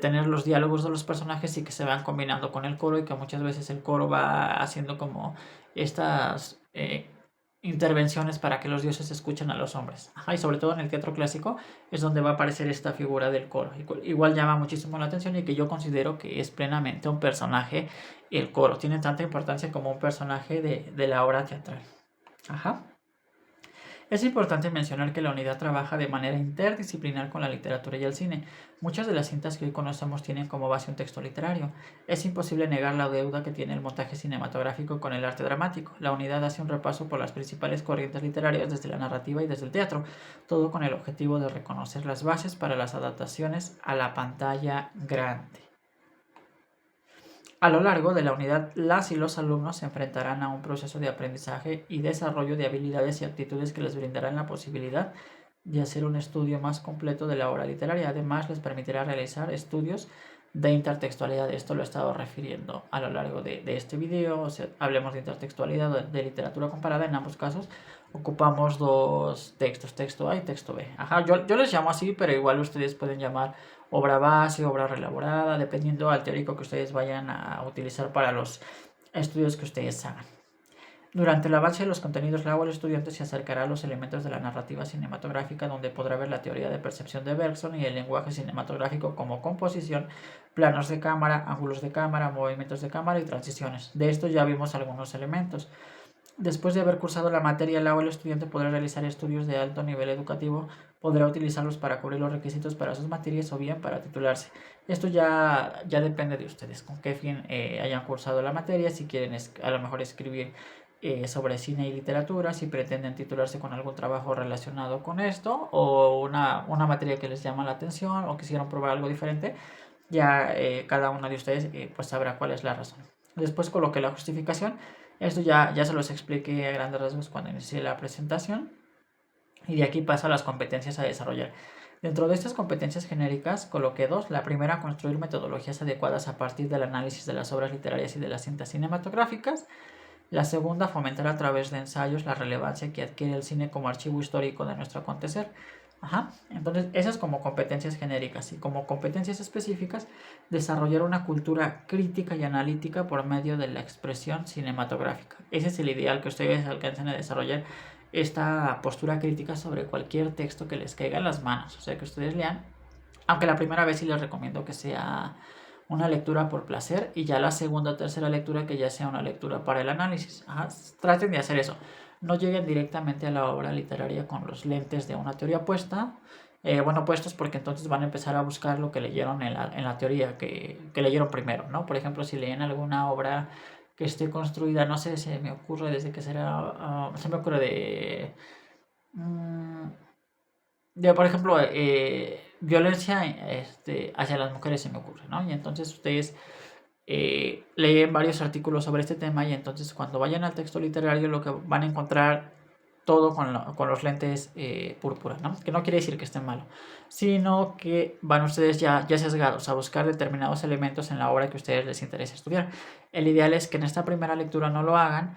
tener los diálogos de los personajes y que se van combinando con el coro y que muchas veces el coro va haciendo como estas intervenciones para que los dioses escuchen a los hombres. Y sobre todo en el teatro clásico es donde va a aparecer esta figura del coro. Igual llama muchísimo la atención y que yo considero que es plenamente un personaje, el coro. Tiene tanta importancia como un personaje de la obra teatral. Ajá. Es importante mencionar que la unidad trabaja de manera interdisciplinar con la literatura y el cine. Muchas de las cintas que hoy conocemos tienen como base un texto literario. Es imposible negar la deuda que tiene el montaje cinematográfico con el arte dramático. La unidad hace un repaso por las principales corrientes literarias desde la narrativa y desde el teatro, todo con el objetivo de reconocer las bases para las adaptaciones a la pantalla grande. A lo largo de la unidad, las y los alumnos se enfrentarán a un proceso de aprendizaje y desarrollo de habilidades y actitudes que les brindarán la posibilidad de hacer un estudio más completo de la obra literaria. Además, les permitirá realizar estudios de intertextualidad. Esto lo he estado refiriendo a lo largo de este video. O sea, hablemos de intertextualidad, de literatura comparada. En ambos casos ocupamos dos textos, texto A y texto B. Yo les llamo así, pero igual ustedes pueden llamar obra base, obra reelaborada, dependiendo al teórico que ustedes vayan a utilizar para los estudios que ustedes hagan. Durante el avance de los contenidos luego el estudiante se acercará a los elementos de la narrativa cinematográfica, donde podrá ver la teoría de percepción de Bergson y el lenguaje cinematográfico como composición, planos de cámara, ángulos de cámara, movimientos de cámara y transiciones. De esto ya vimos algunos elementos. Después de haber cursado la materia, el estudiante podrá realizar estudios de alto nivel educativo, podrá utilizarlos para cubrir los requisitos para sus materias o bien para titularse. Esto ya depende de ustedes, con qué fin hayan cursado la materia, si quieren a lo mejor escribir sobre cine y literatura, si pretenden titularse con algún trabajo relacionado con esto o una materia que les llama la atención o quisieran probar algo diferente, ya cada uno de ustedes pues sabrá cuál es la razón. Después coloqué la justificación. Esto ya se los expliqué a grandes rasgos cuando inicié la presentación. Y de aquí paso a las competencias a desarrollar. Dentro de estas competencias genéricas coloqué dos. La primera, construir metodologías adecuadas a partir del análisis de las obras literarias y de las cintas cinematográficas. La segunda, fomentar a través de ensayos la relevancia que adquiere el cine como archivo histórico de nuestro acontecer. Entonces, esas como competencias genéricas y como competencias específicas, desarrollar una cultura crítica y analítica por medio de la expresión cinematográfica. Ese es el ideal, que ustedes alcancen a desarrollar esta postura crítica sobre cualquier texto que les caiga en las manos, o sea, que ustedes lean, aunque la primera vez sí les recomiendo que sea una lectura por placer y ya la segunda o tercera lectura que ya sea una lectura para el análisis. Traten de hacer eso. No lleguen directamente a la obra literaria con los lentes de una teoría puesta. Puestos porque entonces van a empezar a buscar lo que leyeron en la teoría que leyeron primero, ¿no? Por ejemplo, si leen alguna obra que esté construida, no sé, se me ocurre desde que será, se me ocurre por ejemplo, violencia hacia las mujeres se me ocurre, ¿no? Y entonces ustedes leen varios artículos sobre este tema y entonces cuando vayan al texto literario lo que van a encontrar todo con los lentes púrpura, ¿no? Que no quiere decir que esté malo, sino que van ustedes ya sesgados a buscar determinados elementos en la obra que a ustedes les interesa estudiar. El ideal es que en esta primera lectura no lo hagan,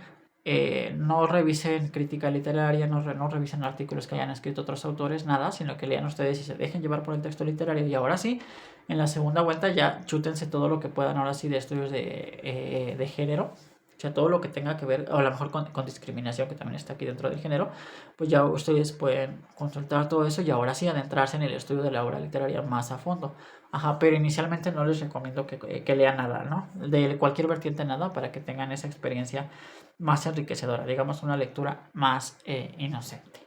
no revisen crítica literaria, no revisen artículos que hayan escrito otros autores, nada, sino que lean ustedes y se dejen llevar por el texto literario. Y ahora sí, en la segunda vuelta ya chútense todo lo que puedan ahora sí de estudios de género, o sea, todo lo que tenga que ver, o a lo mejor con discriminación, que también está aquí dentro del género, pues ya ustedes pueden consultar todo eso y ahora sí adentrarse en el estudio de la obra literaria más a fondo. Pero inicialmente no les recomiendo que lean nada, ¿no? De cualquier vertiente nada, para que tengan esa experiencia más enriquecedora, digamos una lectura más inocente.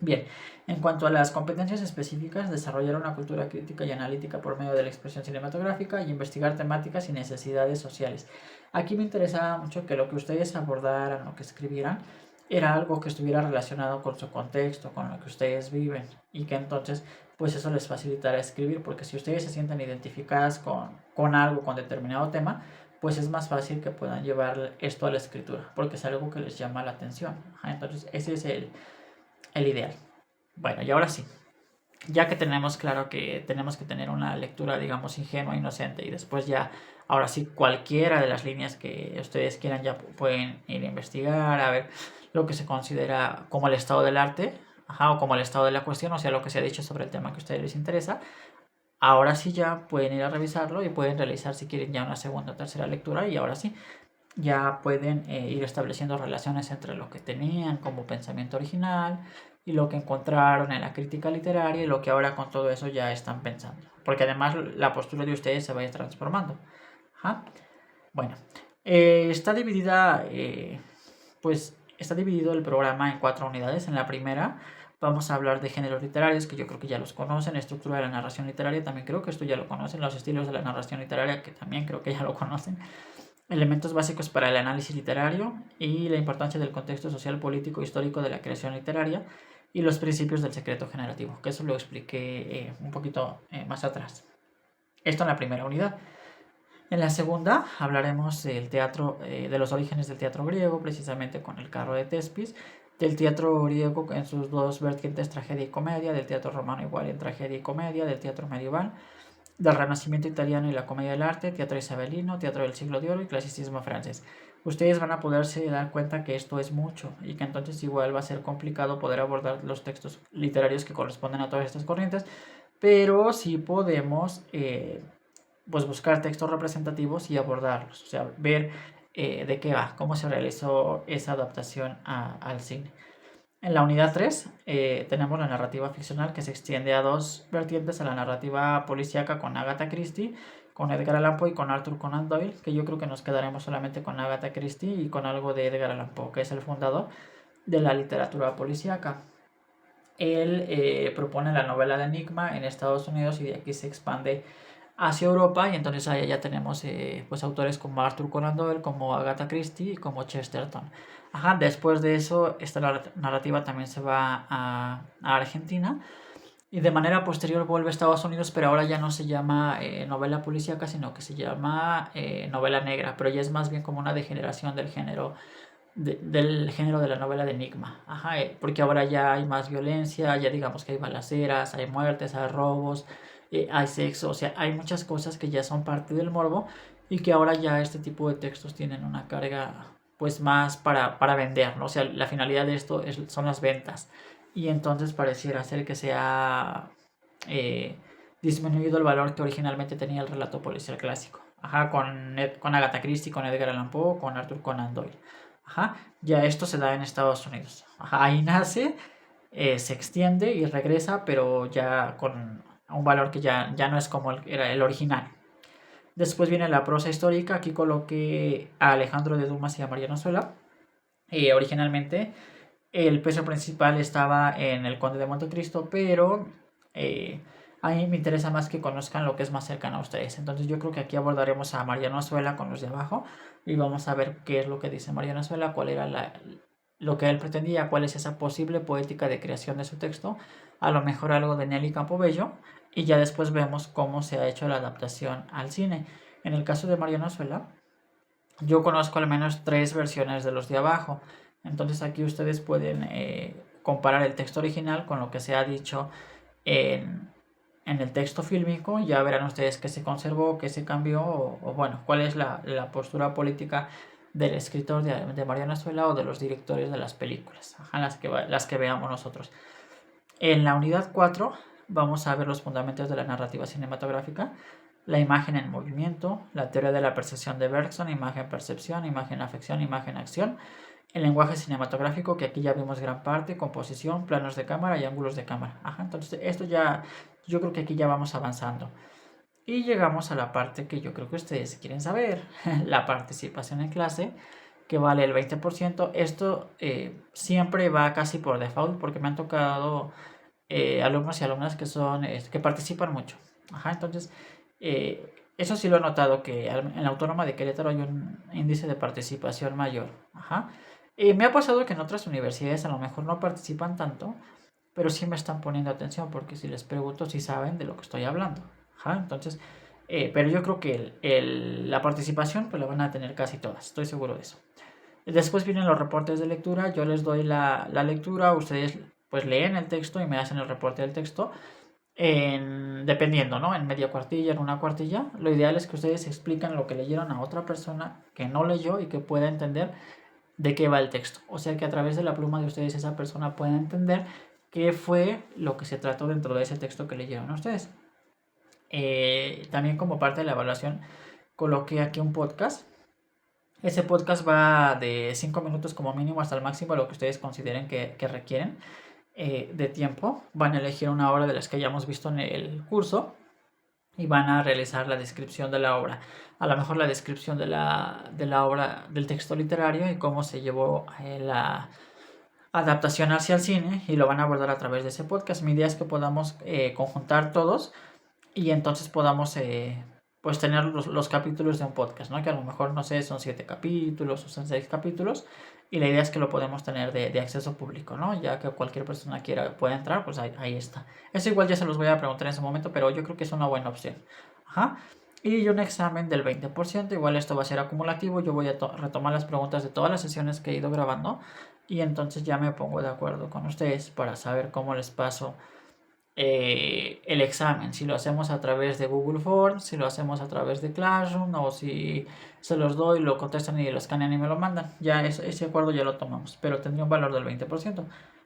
Bien, en cuanto a las competencias específicas, desarrollar una cultura crítica y analítica por medio de la expresión cinematográfica y investigar temáticas y necesidades sociales. Aquí me interesaba mucho que lo que ustedes abordaran o que escribieran era algo que estuviera relacionado con su contexto, con lo que ustedes viven y que entonces pues eso les facilitará escribir, porque si ustedes se sienten identificadas con algo, con determinado tema, pues es más fácil que puedan llevar esto a la escritura, porque es algo que les llama la atención. Entonces ese es el ideal. Bueno, y ahora sí, ya que tenemos claro que tenemos que tener una lectura, digamos, ingenua, inocente, y después ya, ahora sí, cualquiera de las líneas que ustedes quieran ya pueden ir a investigar, a ver lo que se considera como el estado del arte, o como el estado de la cuestión, o sea, lo que se ha dicho sobre el tema que a ustedes les interesa. Ahora sí ya pueden ir a revisarlo y pueden realizar si quieren ya una segunda o tercera lectura, y ahora sí ya pueden ir estableciendo relaciones entre lo que tenían como pensamiento original y lo que encontraron en la crítica literaria y lo que ahora con todo eso ya están pensando. Porque además la postura de ustedes se va a ir transformando. Bueno, está dividida, pues está dividido el programa en 4 unidades. En la primera vamos a hablar de géneros literarios, que yo creo que ya los conocen, estructura de la narración literaria, también creo que esto ya lo conocen, los estilos de la narración literaria, que también creo que ya lo conocen, elementos básicos para el análisis literario y la importancia del contexto social, político, histórico de la creación literaria y los principios del secreto generativo, que eso lo expliqué un poquito más atrás. Esto en la primera unidad. En la segunda hablaremos del teatro, de los orígenes del teatro griego, precisamente con el carro de Tespis, del teatro griego en sus dos vertientes, tragedia y comedia, del teatro romano igual en tragedia y comedia, del teatro medieval, del Renacimiento italiano y la comedia del arte, teatro isabelino, teatro del siglo de oro y clasicismo francés. Ustedes van a poderse dar cuenta que esto es mucho y que entonces igual va a ser complicado poder abordar los textos literarios que corresponden a todas estas corrientes, pero sí podemos pues buscar textos representativos y abordarlos, o sea, ver de qué va, cómo se realizó esa adaptación al cine. En la unidad 3 tenemos la narrativa ficcional que se extiende a dos vertientes, a la narrativa policíaca con Agatha Christie, con Edgar Allan Poe y con Arthur Conan Doyle, que yo creo que nos quedaremos solamente con Agatha Christie y con algo de Edgar Allan Poe, que es el fundador de la literatura policíaca. Él propone la novela de Enigma en Estados Unidos y de aquí se expande hacia Europa, y entonces ahí ya tenemos pues autores como Arthur Conan Doyle, como Agatha Christie y como Chesterton. Ajá, después de eso esta narrativa también se va a Argentina y de manera posterior vuelve a Estados Unidos, pero ahora ya no se llama novela policíaca, sino que se llama novela negra, pero ya es más bien como una degeneración del género del género de la novela de enigma. Ajá, porque ahora ya hay más violencia, ya digamos que hay balaceras, hay muertes, hay robos, hay sexo, o sea, hay muchas cosas que ya son parte del morbo y que ahora ya este tipo de textos tienen una carga pues más para vender, ¿no? O sea, la finalidad de esto son las ventas y entonces pareciera ser que se ha disminuido el valor que originalmente tenía el relato policial clásico. Ajá, con Agatha Christie, con Edgar Allan Poe, con Arthur Conan Doyle. Ajá, ya esto se da en Estados Unidos. Ajá, ahí nace, se extiende y regresa, pero ya con un valor que ya no es como era el original. Después viene la prosa histórica. Aquí coloqué a Alejandro de Dumas y a Mariano Suela. Originalmente el peso principal estaba en el Conde de Montecristo, pero a mí me interesa más que conozcan lo que es más cercano a ustedes. Entonces yo creo que aquí abordaremos a Mariano Azuela con los de abajo y vamos a ver qué es lo que dice Mariano Azuela, cuál era lo que él pretendía, cuál es esa posible poética de creación de su texto, a lo mejor algo de Nelly Campobello, y ya después vemos cómo se ha hecho la adaptación al cine. En el caso de Mariano Azuela, yo conozco al menos 3 versiones de los de abajo. Entonces aquí ustedes pueden comparar el texto original con lo que se ha dicho en el texto fílmico. Ya verán ustedes qué se conservó, qué se cambió o bueno, cuál es la postura política del escritor de Mariano Azuela o de los directores de las películas, ajá, las que veamos nosotros. En la unidad 4 vamos a ver los fundamentos de la narrativa cinematográfica, la imagen en movimiento, la teoría de la percepción de Bergson, imagen-percepción, imagen-afección, imagen-acción, el lenguaje cinematográfico, que aquí ya vimos gran parte, composición, planos de cámara y ángulos de cámara. Ajá, entonces esto ya, yo creo que aquí ya vamos avanzando. Y llegamos a la parte que yo creo que ustedes quieren saber, la participación en clase, que vale el 20%. Esto siempre va casi por default porque me han tocado alumnos y alumnas que son que participan mucho. Ajá, entonces eso sí lo he notado que en la Autónoma de Querétaro hay un índice de participación mayor. Ajá. Me ha pasado que en otras universidades a lo mejor no participan tanto, pero sí me están poniendo atención porque si les pregunto si saben de lo que estoy hablando. Ajá, entonces, pero yo creo que la participación pues la van a tener casi todas, estoy seguro de eso. Después vienen los reportes de lectura, yo les doy la lectura, ustedes pues leen el texto y me hacen el reporte del texto, dependiendo, ¿no? En media cuartilla, en una cuartilla. Lo ideal es que ustedes explican lo que leyeron a otra persona que no leyó y que pueda entender de qué va el texto. O sea que a través de la pluma de ustedes esa persona pueda entender qué fue lo que se trató dentro de ese texto que leyeron a ustedes. También como parte de la evaluación coloqué aquí un podcast. Ese podcast va de 5 minutos como mínimo hasta el máximo, lo que ustedes consideren que requieren de tiempo. Van a elegir una obra de las que hayamos visto en el curso y van a realizar la descripción de la obra. A lo mejor la descripción de la obra, del texto literario y cómo se llevó la adaptación hacia el cine, y lo van a abordar a través de ese podcast. Mi idea es que podamos conjuntar todos y entonces podamos pues tener los capítulos de un podcast, ¿no? Que a lo mejor, no sé, son 7 capítulos o son 6 capítulos, y la idea es que lo podemos tener de acceso público, ¿no? Ya que cualquier persona quiera pueda entrar, pues ahí está. Eso igual ya se los voy a preguntar en ese momento, pero yo creo que es una buena opción. Ajá. Y un examen del 20%, igual esto va a ser acumulativo, yo voy a retomar las preguntas de todas las sesiones que he ido grabando y entonces ya me pongo de acuerdo con ustedes para saber cómo les paso el examen, si lo hacemos a través de Google Forms, si lo hacemos a través de Classroom o si se los doy, lo contestan y lo escanean y me lo mandan. Ya ese acuerdo ya lo tomamos, pero tendría un valor del 20%.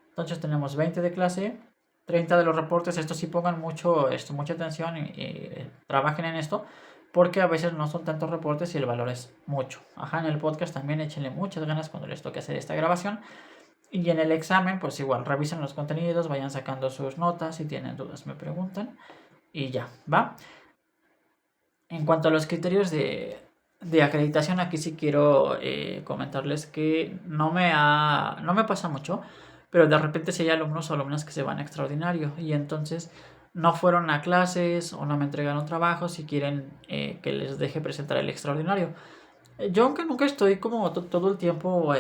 Entonces tenemos 20 de clase 30 de los reportes, esto sí pongan mucha atención y trabajen en esto, porque a veces no son tantos reportes y el valor es mucho. Ajá, en el podcast también échenle muchas ganas cuando les toque hacer esta grabación. Y en el examen, pues igual, revisen los contenidos, vayan sacando sus notas, si tienen dudas me preguntan y ya, ¿va? En cuanto a los criterios de acreditación, aquí sí quiero comentarles que no me pasa mucho, pero de repente si hay alumnos o alumnas que se van a extraordinario y entonces no fueron a clases o no me entregaron trabajos y quieren que les deje presentar el extraordinario. Yo aunque nunca estoy como todo el tiempo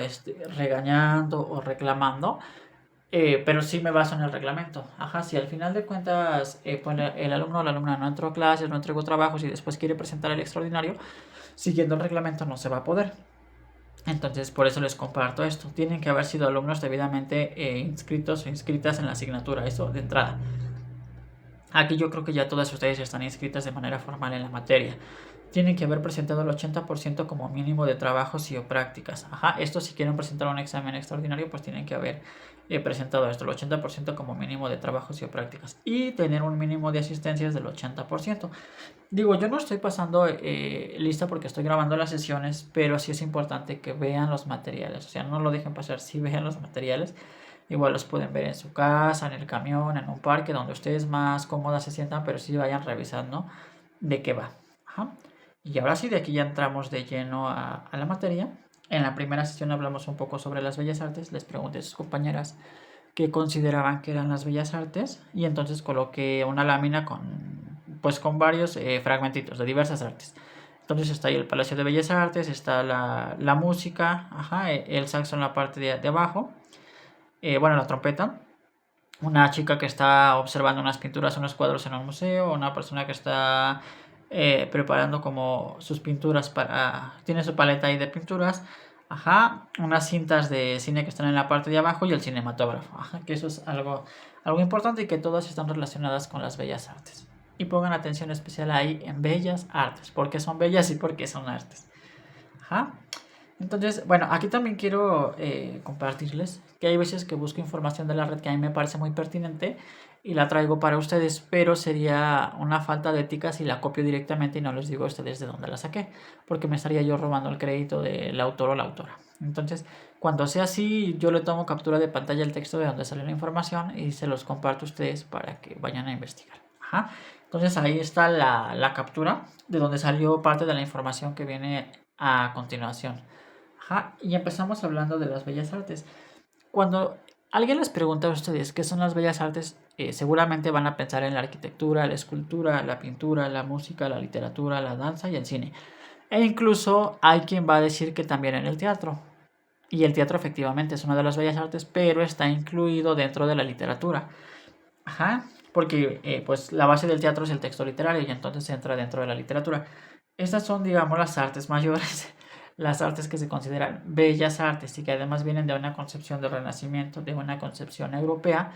regañando o reclamando, pero sí me baso en el reglamento. Ajá, si al final de cuentas pues el alumno o la alumna no entró a clases, no entregó trabajos y después quiere presentar el extraordinario, siguiendo el reglamento no se va a poder. Entonces, por eso les comparto esto. Tienen que haber sido alumnos debidamente inscritos o inscritas en la asignatura, eso de entrada. Aquí yo creo que ya todas ustedes están inscritas de manera formal en la materia. Tienen que haber presentado el 80% como mínimo de trabajos y o prácticas. Ajá, esto si quieren presentar un examen extraordinario, pues tienen que haber presentado esto, el 80% como mínimo de trabajos y o prácticas. Y tener un mínimo de asistencias del 80%. Digo, yo no estoy pasando lista porque estoy grabando las sesiones, pero sí es importante que vean los materiales. O sea, no lo dejen pasar, sí vean los materiales. Igual los pueden ver en su casa, en el camión, en un parque, donde ustedes más cómodas se sientan, pero sí vayan revisando de qué va. Ajá. Y ahora sí, de aquí ya entramos de lleno a la materia. En la primera sesión hablamos un poco sobre las bellas artes. Les pregunté a sus compañeras qué consideraban que eran las bellas artes y entonces coloqué una lámina con varios fragmentitos de diversas artes. Entonces está ahí el Palacio de Bellas Artes, está la música, ajá, el saxo en la parte de abajo, bueno, la trompeta, una chica que está observando unas pinturas, unos cuadros en un museo, una persona que está preparando como sus pinturas tiene su paleta ahí de pinturas, ajá, unas cintas de cine que están en la parte de abajo y el cinematógrafo, ajá, que eso es algo importante y que todas están relacionadas con las bellas artes. Y pongan atención especial ahí en bellas artes, porque son bellas y porque son artes. Ajá. Entonces, bueno, aquí también quiero compartirles que hay veces que busco información de la red que a mí me parece muy pertinente y la traigo para ustedes, pero sería una falta de ética si la copio directamente y no les digo a ustedes de dónde la saqué, porque me estaría yo robando el crédito del autor o la autora. Entonces, cuando sea así, yo le tomo captura de pantalla el texto de donde sale la información y se los comparto a ustedes para que vayan a investigar. Ajá. Entonces ahí está la captura de donde salió parte de la información que viene a continuación. Ajá, y empezamos hablando de las bellas artes. Cuando alguien les pregunta a ustedes qué son las bellas artes, seguramente van a pensar en la arquitectura, la escultura, la pintura, la música, la literatura, la danza y el cine. E incluso hay quien va a decir que también en el teatro. Y el teatro efectivamente es una de las bellas artes, pero está incluido dentro de la literatura. Ajá, porque pues la base del teatro es el texto literario y entonces entra dentro de la literatura. Estas son, digamos, las artes mayores, las artes que se consideran bellas artes y que además vienen de una concepción del Renacimiento, de una concepción europea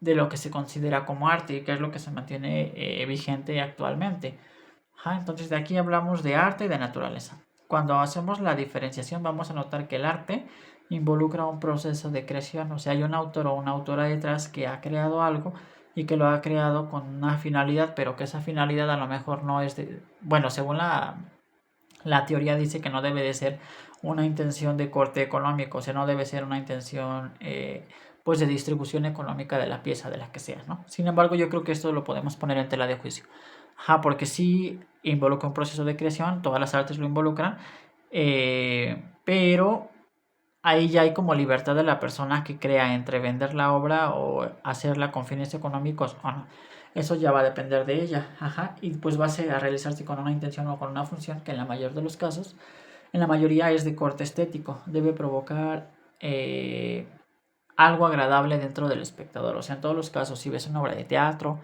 de lo que se considera como arte y que es lo que se mantiene vigente actualmente. Ajá, entonces de aquí hablamos de arte y de naturaleza. Cuando hacemos la diferenciación vamos a notar que el arte involucra un proceso de creación, o sea, hay un autor o una autora detrás que ha creado algo y que lo ha creado con una finalidad, pero que esa finalidad a lo mejor no es de, bueno, según la teoría dice que no debe de ser una intención de corte económico, o sea, no debe ser una intención pues de distribución económica de la pieza, de la que sea, ¿no? Sin embargo, yo creo que esto lo podemos poner en tela de juicio. Ajá, porque sí involucra un proceso de creación, todas las artes lo involucran, pero ahí ya hay como libertad de la persona que crea entre vender la obra o hacerla con fines económicos o no. Eso ya va a depender de ella, ajá, y pues va a realizarse con una intención o con una función que en la mayoría de los casos, en la mayoría es de corte estético, debe provocar algo agradable dentro del espectador. O sea, en todos los casos, si ves una obra de teatro,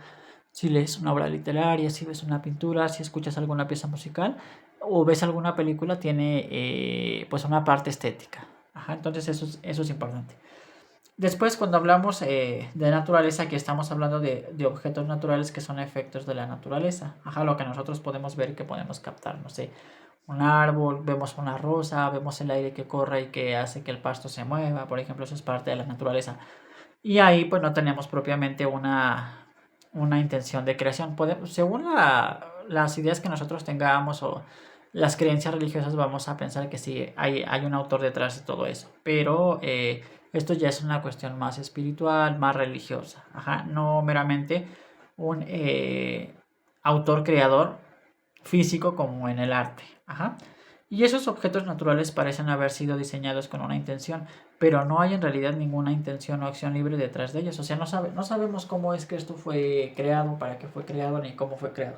si lees una obra literaria, si ves una pintura, si escuchas alguna pieza musical o ves alguna película, tiene pues una parte estética. Ajá, entonces eso es importante. Después, cuando hablamos de naturaleza, aquí estamos hablando de objetos naturales que son efectos de la naturaleza. Ajá, lo que nosotros podemos ver y que podemos captar, no sé, un árbol, vemos una rosa, vemos el aire que corre y que hace que el pasto se mueva, por ejemplo, eso es parte de la naturaleza. Y ahí pues no tenemos propiamente una intención de creación. Según las ideas que nosotros tengamos o las creencias religiosas, vamos a pensar que sí, hay un autor detrás de todo eso. Pero esto ya es una cuestión más espiritual, más religiosa. Ajá, no meramente un autor creador físico como en el arte. Ajá. Y esos objetos naturales parecen haber sido diseñados con una intención, pero no hay en realidad ninguna intención o acción libre detrás de ellos. O sea, no sabemos cómo es que esto fue creado, para qué fue creado, ni cómo fue creado.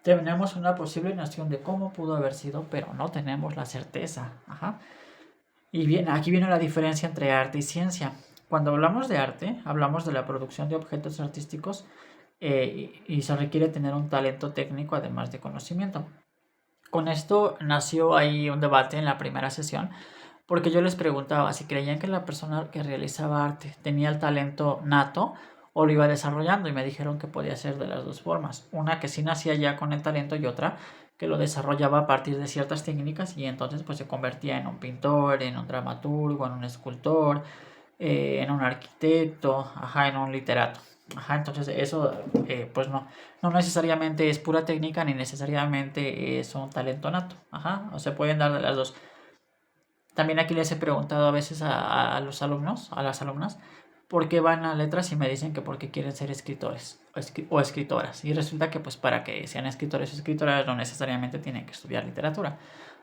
Tenemos una posible noción de cómo pudo haber sido, pero no tenemos la certeza. Ajá. Y bien, aquí viene la diferencia entre arte y ciencia. Cuando hablamos de arte, hablamos de la producción de objetos artísticos y se requiere tener un talento técnico además de conocimiento. Con esto nació ahí un debate en la primera sesión, porque yo les preguntaba si creían que la persona que realizaba arte tenía el talento nato o lo iba desarrollando, y me dijeron que podía ser de las dos formas, una que sí nacía ya con el talento y otra que lo desarrollaba a partir de ciertas técnicas y entonces pues se convertía en un pintor, en un dramaturgo, en un escultor, en un arquitecto, ajá, en un literato. Ajá, entonces eso pues no necesariamente es pura técnica ni necesariamente es un talento nato. Ajá, o se pueden dar de las dos. También aquí les he preguntado a veces a los alumnos, a las alumnas, por qué van a letras y me dicen que porque quieren ser escritores o escritoras. Y resulta que pues para que sean escritores o escritoras no necesariamente tienen que estudiar literatura.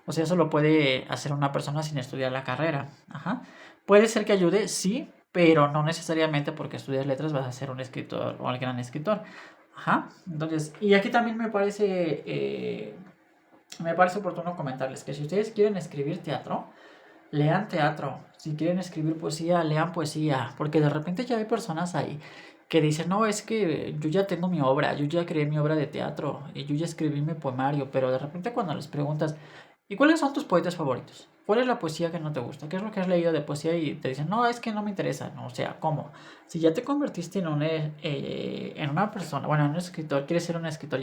O sea, eso lo puede hacer una persona sin estudiar la carrera. Ajá. Puede ser que ayude, sí, pero no necesariamente porque estudias letras vas a ser un escritor o un gran escritor. Ajá. Entonces, y aquí también me parece oportuno comentarles que si ustedes quieren escribir teatro, lean teatro. Si quieren escribir poesía, lean poesía. Porque de repente ya hay personas ahí que dicen, no, es que yo ya tengo mi obra, yo ya creé mi obra de teatro y yo ya escribí mi poemario. Pero de repente cuando les preguntas, ¿y cuáles son tus poetas favoritos? ¿Cuál es la poesía que no te gusta? ¿Qué es lo que has leído de poesía? Y te dicen, no, es que no me interesa. No, o sea, ¿cómo? Si ya te convertiste en una persona, bueno, en un escritor, quieres ser un escritor,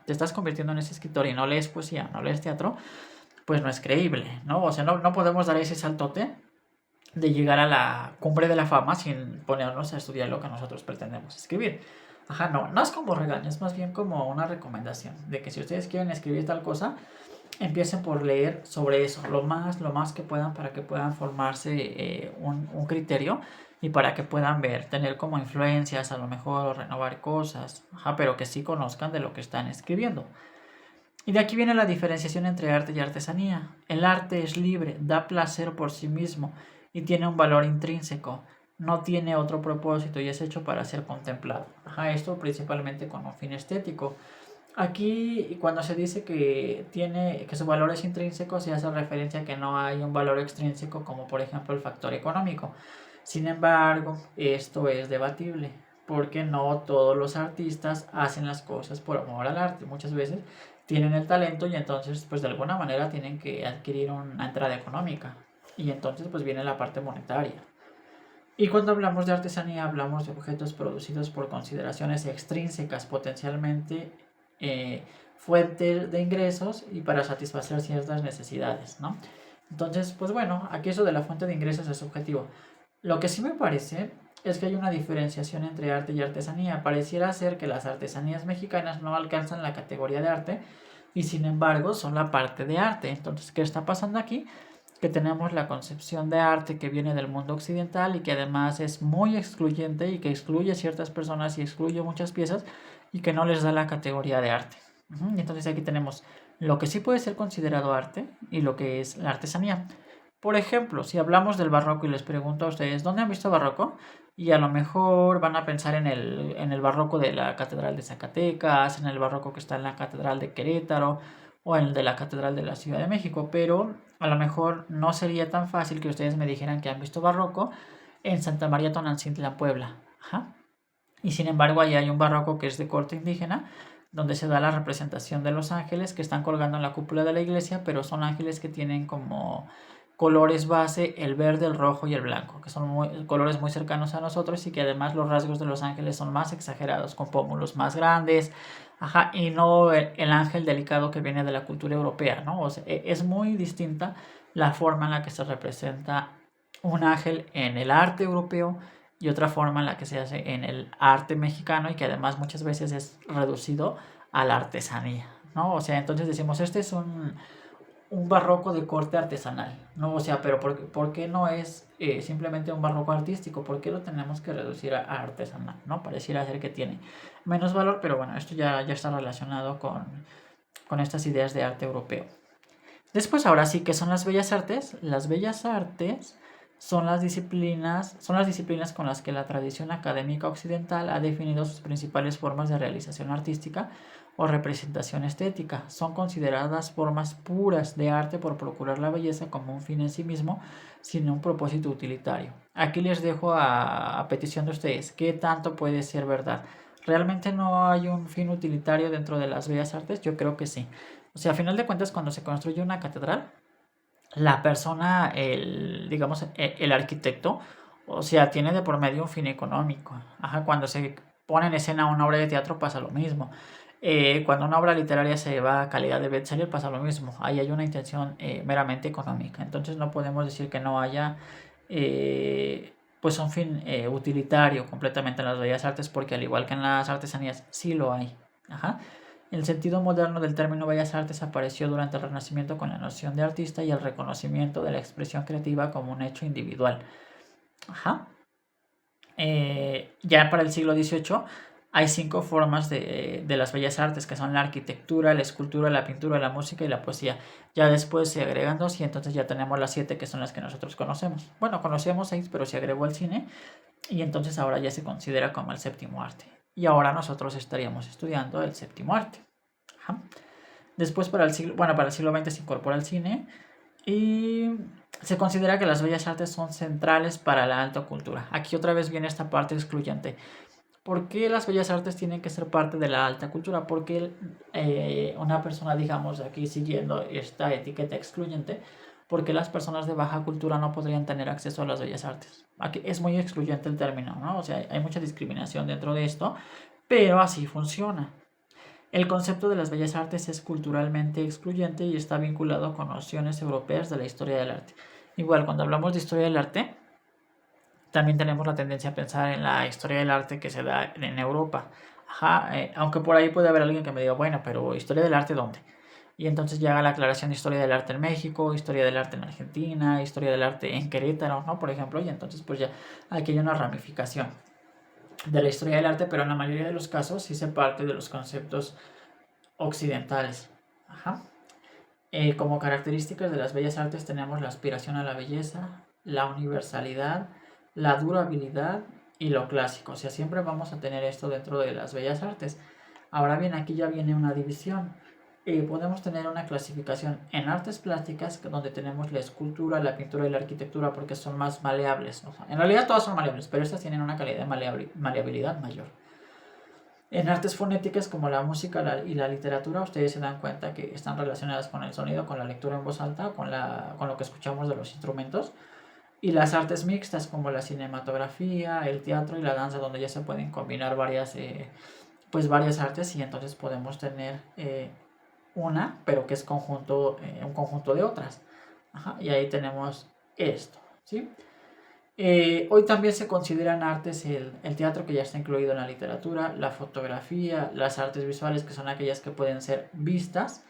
te estás convirtiendo en ese escritor y no lees poesía, no lees teatro, pues no es creíble, ¿no? O sea, no podemos dar ese saltote de llegar a la cumbre de la fama sin ponernos a estudiar lo que nosotros pretendemos escribir. Ajá, no es como regaño, es más bien como una recomendación de que si ustedes quieren escribir tal cosa, empiecen por leer sobre eso, lo más que puedan para que puedan formarse un criterio y para que puedan ver, tener como influencias, a lo mejor renovar cosas, ajá, pero que sí conozcan de lo que están escribiendo. Y de aquí viene la diferenciación entre arte y artesanía. El arte es libre, da placer por sí mismo y tiene un valor intrínseco. No tiene otro propósito y es hecho para ser contemplado. Ajá, esto principalmente con un fin estético. Aquí, cuando se dice que su valor es intrínseco, se hace referencia a que no hay un valor extrínseco, como por ejemplo el factor económico. Sin embargo, esto es debatible, porque no todos los artistas hacen las cosas por amor al arte. Muchas veces tienen el talento y entonces, pues de alguna manera tienen que adquirir una entrada económica. Y entonces, pues viene la parte monetaria. Y cuando hablamos de artesanía, hablamos de objetos producidos por consideraciones extrínsecas, potencialmente eh, fuentes de ingresos y para satisfacer ciertas necesidades, ¿no? Entonces, pues bueno, aquí eso de la fuente de ingresos es subjetivo. Lo que sí me parece es que hay una diferenciación entre arte y artesanía. Pareciera ser que las artesanías mexicanas no alcanzan la categoría de arte y sin embargo son la parte de arte. Entonces, ¿qué está pasando aquí? Que tenemos la concepción de arte que viene del mundo occidental y que además es muy excluyente y que excluye a ciertas personas y excluye muchas piezas y que no les da la categoría de arte. Y entonces aquí tenemos lo que sí puede ser considerado arte y lo que es la artesanía. Por ejemplo, si hablamos del barroco y les pregunto a ustedes, ¿dónde han visto barroco? Y a lo mejor van a pensar en el barroco de la Catedral de Zacatecas, en el barroco que está en la Catedral de Querétaro o en el de la Catedral de la Ciudad de México, pero a lo mejor no sería tan fácil que ustedes me dijeran que han visto barroco en Santa María Tonantzintla, Puebla. Ajá. Y sin embargo, ahí hay un barroco que es de corte indígena, donde se da la representación de los ángeles que están colgando en la cúpula de la iglesia, pero son ángeles que tienen como colores base el verde, el rojo y el blanco, que son colores muy cercanos a nosotros y que además los rasgos de los ángeles son más exagerados, con pómulos más grandes, ajá, y no el ángel delicado que viene de la cultura europea, ¿no? O sea, es muy distinta la forma en la que se representa un ángel en el arte europeo y otra forma en la que se hace en el arte mexicano y que además muchas veces es reducido a la artesanía, ¿no? O sea, entonces decimos, este es un barroco de corte artesanal, ¿no? O sea, pero ¿por qué no es simplemente un barroco artístico? ¿Por qué lo tenemos que reducir a artesanal, ¿no? Pareciera ser que tiene menos valor, pero bueno, esto ya está relacionado con estas ideas de arte europeo. Después, ahora sí, ¿qué son las bellas artes? Las bellas artes son las disciplinas con las que la tradición académica occidental ha definido sus principales formas de realización artística o representación estética. Son consideradas formas puras de arte por procurar la belleza como un fin en sí mismo, sin un propósito utilitario. Aquí les dejo a petición de ustedes, ¿qué tanto puede ser verdad? ¿Realmente no hay un fin utilitario dentro de las bellas artes? Yo creo que sí. O sea, a final de cuentas, cuando se construye una catedral, la persona, digamos, el arquitecto, o sea, tiene de por medio un fin económico. Ajá, cuando se pone en escena una obra de teatro pasa lo mismo. Cuando una obra literaria se va a calidad de bestseller pasa lo mismo. Ahí hay una intención meramente económica. Entonces no podemos decir que no haya pues un fin utilitario completamente en las bellas artes, porque al igual que en las artesanías sí lo hay. Ajá. El sentido moderno del término bellas artes apareció durante el Renacimiento con la noción de artista y el reconocimiento de la expresión creativa como un hecho individual. Ajá. Ya para el siglo XVIII hay 5 formas de las bellas artes, que son la arquitectura, la escultura, la pintura, la música y la poesía. Ya después se agregan 2 y entonces ya tenemos las 7 que son las que nosotros conocemos. Bueno, conocíamos 6, pero se agregó el cine y entonces ahora ya se considera como el séptimo arte. Y ahora nosotros estaríamos estudiando el séptimo arte. Ajá. Después para el siglo XX se incorpora el cine y se considera que las bellas artes son centrales para la alta cultura. Aquí otra vez viene esta parte excluyente. ¿Por qué las bellas artes tienen que ser parte de la alta cultura? Porque una persona, digamos, aquí siguiendo esta etiqueta excluyente, porque las personas de baja cultura no podrían tener acceso a las bellas artes. Aquí es muy excluyente el término, ¿no? O sea, hay mucha discriminación dentro de esto, pero así funciona. El concepto de las bellas artes es culturalmente excluyente y está vinculado con nociones europeas de la historia del arte. Igual, cuando hablamos de historia del arte, también tenemos la tendencia a pensar en la historia del arte que se da en Europa. Ajá, aunque por ahí puede haber alguien que me diga, bueno, pero ¿historia del arte dónde? Y entonces llega la aclaración de historia del arte en México, historia del arte en Argentina, historia del arte en Querétaro, ¿no? Por ejemplo, y entonces pues ya aquí hay una ramificación de la historia del arte, pero en la mayoría de los casos sí se parte de los conceptos occidentales. Ajá. Como características de las bellas artes tenemos la aspiración a la belleza, la universalidad, la durabilidad y lo clásico. O sea, siempre vamos a tener esto dentro de las bellas artes. Ahora bien, aquí ya viene una división. Podemos tener una clasificación en artes plásticas, donde tenemos la escultura, la pintura y la arquitectura, porque son más maleables. O sea, en realidad todas son maleables, pero estas tienen una calidad de maleabilidad mayor. En artes fonéticas como la música y la literatura, ustedes se dan cuenta que están relacionadas con el sonido, con la lectura en voz alta, con lo que escuchamos de los instrumentos. Y las artes mixtas como la cinematografía, el teatro y la danza, donde ya se pueden combinar varias artes y entonces podemos tener pero que es un conjunto de otras. Ajá, y ahí tenemos esto, ¿sí? Hoy también se consideran artes el teatro, que ya está incluido en la literatura, la fotografía, las artes visuales, que son aquellas que pueden ser vistas,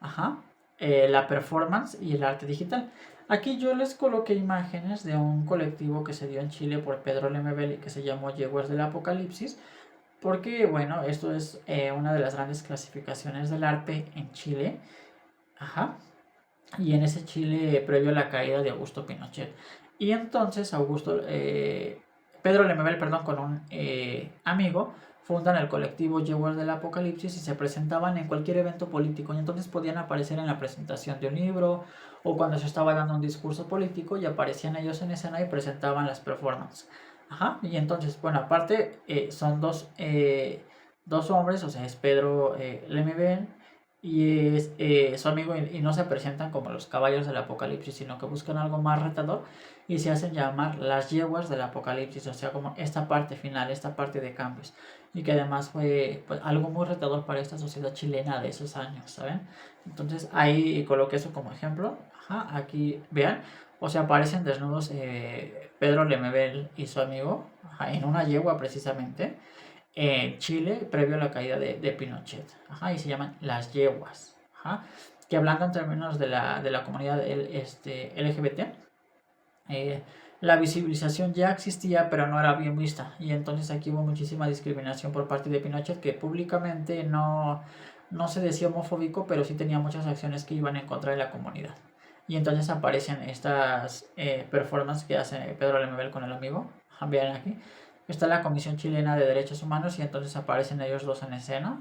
ajá, la performance y el arte digital. Aquí yo les coloqué imágenes de un colectivo que se dio en Chile por Pedro Lemebel y que se llamó Yeguers del Apocalipsis, porque bueno, esto es una de las grandes clasificaciones del arte en Chile, ajá, y en ese Chile previo a la caída de Augusto Pinochet. Y entonces Pedro Lemebel, perdón, con un amigo, fundan el colectivo Yeguers del Apocalipsis y se presentaban en cualquier evento político. Y entonces podían aparecer en la presentación de un libro o cuando se estaba dando un discurso político y aparecían ellos en escena y presentaban las performances. Ajá, y entonces, bueno, aparte son dos hombres, o sea, es Pedro Lemebel y es su amigo y no se presentan como los caballos del apocalipsis, sino que buscan algo más retador y se hacen llamar las yeguas del apocalipsis, o sea, como esta parte final, esta parte de cambios, y que además fue pues, algo muy retador para esta sociedad chilena de esos años, ¿saben? Entonces ahí coloqué eso como ejemplo. Ajá, aquí vean, o sea, aparecen desnudos Pedro Lemebel y su amigo, ajá, en una yegua precisamente en Chile previo a la caída de Pinochet. Ajá, y se llaman las yeguas. Ajá, que hablando en términos de la comunidad LGBT, eh, la visibilización ya existía, pero no era bien vista. Y entonces aquí hubo muchísima discriminación por parte de Pinochet, que públicamente no se decía homofóbico, pero sí tenía muchas acciones que iban en contra de la comunidad. Y entonces aparecen estas performances que hace Pedro Lemebel con el amigo. Vean aquí. Está la Comisión Chilena de Derechos Humanos y entonces aparecen ellos dos en escena.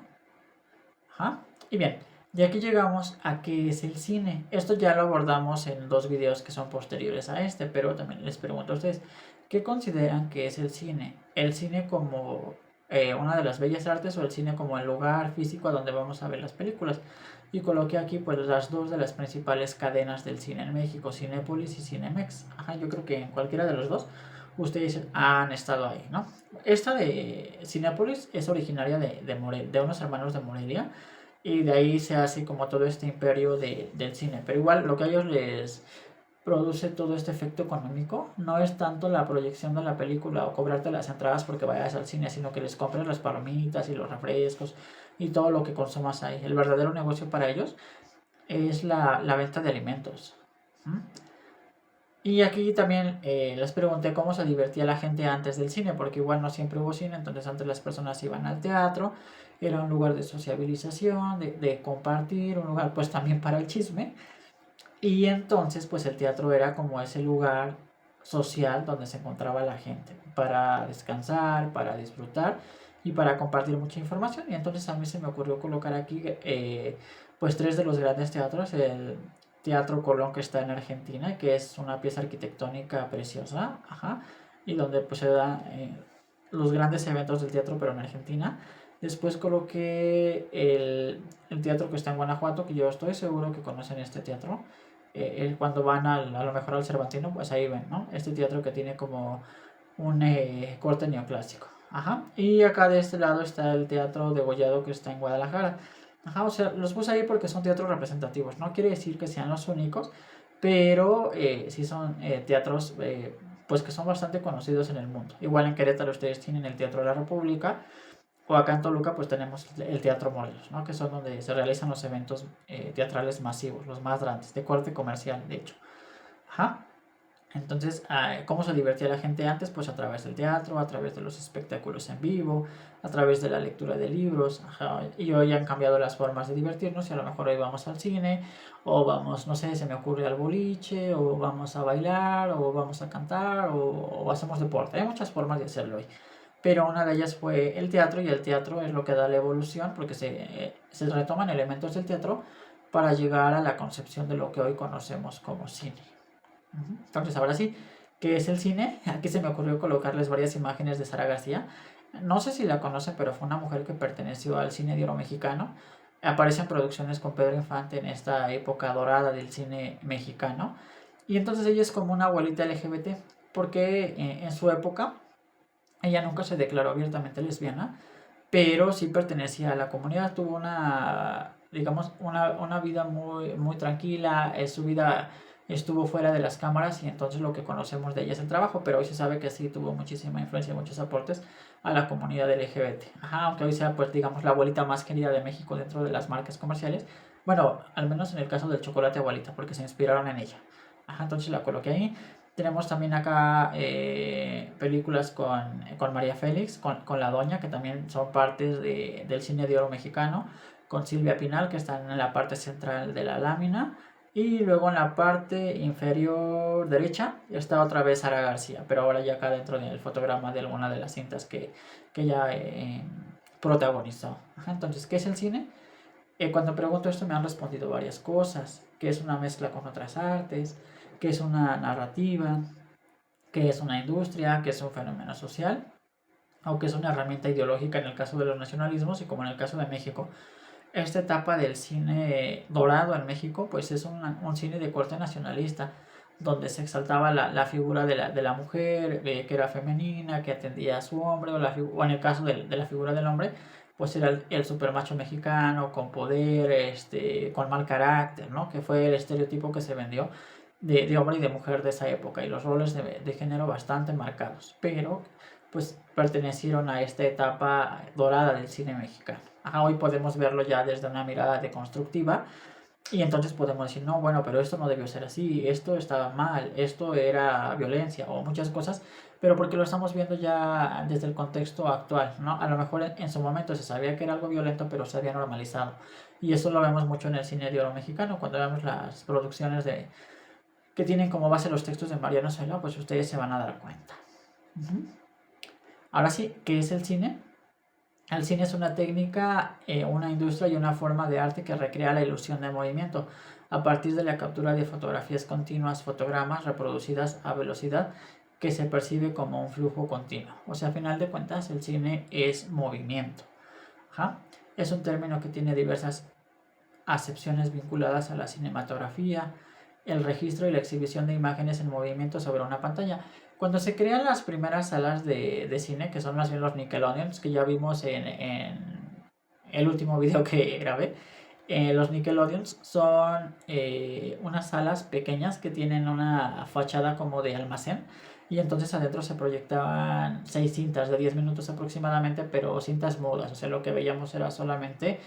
Ajá. Y bien, de aquí llegamos a qué es el cine. Esto ya lo abordamos en dos videos que son posteriores a este, pero también les pregunto a ustedes, ¿qué consideran que es el cine? ¿El cine como una de las bellas artes o el cine como el lugar físico a donde vamos a ver las películas? Y coloqué aquí pues las dos de las principales cadenas del cine en México, Cinépolis y Cinemex. Ajá, yo creo que en cualquiera de los dos ustedes han estado ahí, ¿no? Esta de Cinépolis es originaria de unos hermanos de Morelia y de ahí se hace como todo este imperio del cine. Pero igual lo que a ellos les produce todo este efecto económico no es tanto la proyección de la película o cobrarte las entradas porque vayas al cine, sino que les compres las palomitas y los refrescos y todo lo que consumas ahí. El verdadero negocio para ellos es la venta de alimentos. ¿Mm? Y aquí también les pregunté cómo se divertía la gente antes del cine, porque igual no siempre hubo cine, entonces antes las personas iban al teatro, era un lugar de sociabilización, de compartir, un lugar pues también para el chisme, y entonces pues el teatro era como ese lugar social donde se encontraba la gente, para descansar, para disfrutar y para compartir mucha información, y entonces a mí se me ocurrió colocar aquí pues tres de los grandes teatros, el Teatro Colón que está en Argentina, que es una pieza arquitectónica preciosa, ajá, y donde pues se dan los grandes eventos del teatro, pero en Argentina. Después coloqué el teatro que está en Guanajuato, que yo estoy seguro que conocen este teatro. Cuando van a lo mejor al Cervantino, pues ahí ven, ¿no? Este teatro que tiene como un corte neoclásico. Ajá. Y acá de este lado está el Teatro Degollado que está en Guadalajara. Ajá, o sea, los puse ahí porque son teatros representativos. No quiere decir que sean los únicos, pero sí son teatros pues que son bastante conocidos en el mundo. Igual en Querétaro ustedes tienen el Teatro de la República, o acá en Toluca pues tenemos el Teatro Morelos, ¿no? Que son donde se realizan los eventos teatrales masivos, los más grandes, de corte comercial, de hecho. Ajá. Entonces, ¿cómo se divertía la gente antes? Pues a través del teatro, a través de los espectáculos en vivo, a través de la lectura de libros. Ajá. Y hoy han cambiado las formas de divertirnos y a lo mejor hoy vamos al cine, o vamos, no sé, se me ocurre al boliche, o vamos a bailar, o vamos a cantar, o hacemos deporte. Hay muchas formas de hacerlo hoy. Pero una de ellas fue el teatro y el teatro es lo que da la evolución porque se retoman elementos del teatro para llegar a la concepción de lo que hoy conocemos como cine. Entonces, ahora sí, ¿qué es el cine? Aquí se me ocurrió colocarles varias imágenes de Sara García. No sé si la conocen, pero fue una mujer que perteneció al cine de oro mexicano. Aparece en producciones con Pedro Infante en esta época dorada del cine mexicano. Y entonces ella es como una abuelita LGBT, porque en su época ella nunca se declaró abiertamente lesbiana, pero sí pertenecía a la comunidad. Tuvo una, digamos, una vida muy, muy tranquila. Su vida estuvo fuera de las cámaras y entonces lo que conocemos de ella es el trabajo, pero hoy se sabe que sí tuvo muchísima influencia, muchos aportes a la comunidad LGBT. Ajá, aunque hoy sea, pues, digamos, la abuelita más querida de México dentro de las marcas comerciales. Bueno, al menos en el caso del chocolate abuelita, porque se inspiraron en ella. Ajá, entonces la coloqué ahí. Tenemos también acá películas con María Félix, con La Doña, que también son partes del cine de oro mexicano, con Silvia Pinal, que están en la parte central de la lámina, y luego en la parte inferior derecha está otra vez Sara García, pero ahora ya acá dentro del fotograma de alguna de las cintas que ella protagonizó. Ajá, entonces, ¿qué es el cine? Cuando pregunto esto me han respondido varias cosas, que es una mezcla con otras artes, que es una narrativa, que es una industria, que es un fenómeno social, o que es una herramienta ideológica en el caso de los nacionalismos y como en el caso de México, esta etapa del cine dorado en México, pues es un cine de corte nacionalista, donde se exaltaba la figura de la mujer, que era femenina, que atendía a su hombre, o en el caso de la figura del hombre, pues era el supermacho mexicano, con poder, con mal carácter, ¿no? Que fue el estereotipo que se vendió de hombre y de mujer de esa época, y los roles de género bastante marcados, pero pues pertenecieron a esta etapa dorada del cine mexicano. Hoy podemos verlo ya desde una mirada deconstructiva, y entonces podemos decir, no, bueno, pero esto no debió ser así, esto estaba mal, esto era violencia o muchas cosas, pero porque lo estamos viendo ya desde el contexto actual, ¿no? A lo mejor en su momento se sabía que era algo violento, pero se había normalizado. Y eso lo vemos mucho en el cine de oro mexicano, cuando vemos las producciones que tienen como base los textos de Mariano Sola, pues ustedes se van a dar cuenta. Ahora sí, ¿qué es el cine? El cine es una técnica, una industria y una forma de arte que recrea la ilusión de movimiento a partir de la captura de fotografías continuas, fotogramas reproducidas a velocidad que se percibe como un flujo continuo. O sea, a final de cuentas, el cine es movimiento. Es un término que tiene diversas acepciones vinculadas a la cinematografía, el registro y la exhibición de imágenes en movimiento sobre una pantalla. Cuando se crean las primeras salas de cine, que son más bien los Nickelodeons, que ya vimos en el último video que grabé, los Nickelodeons son unas salas pequeñas que tienen una fachada como de almacén, y entonces adentro se proyectaban 6 cintas de 10 minutos aproximadamente, pero cintas mudas, o sea, lo que veíamos era solamente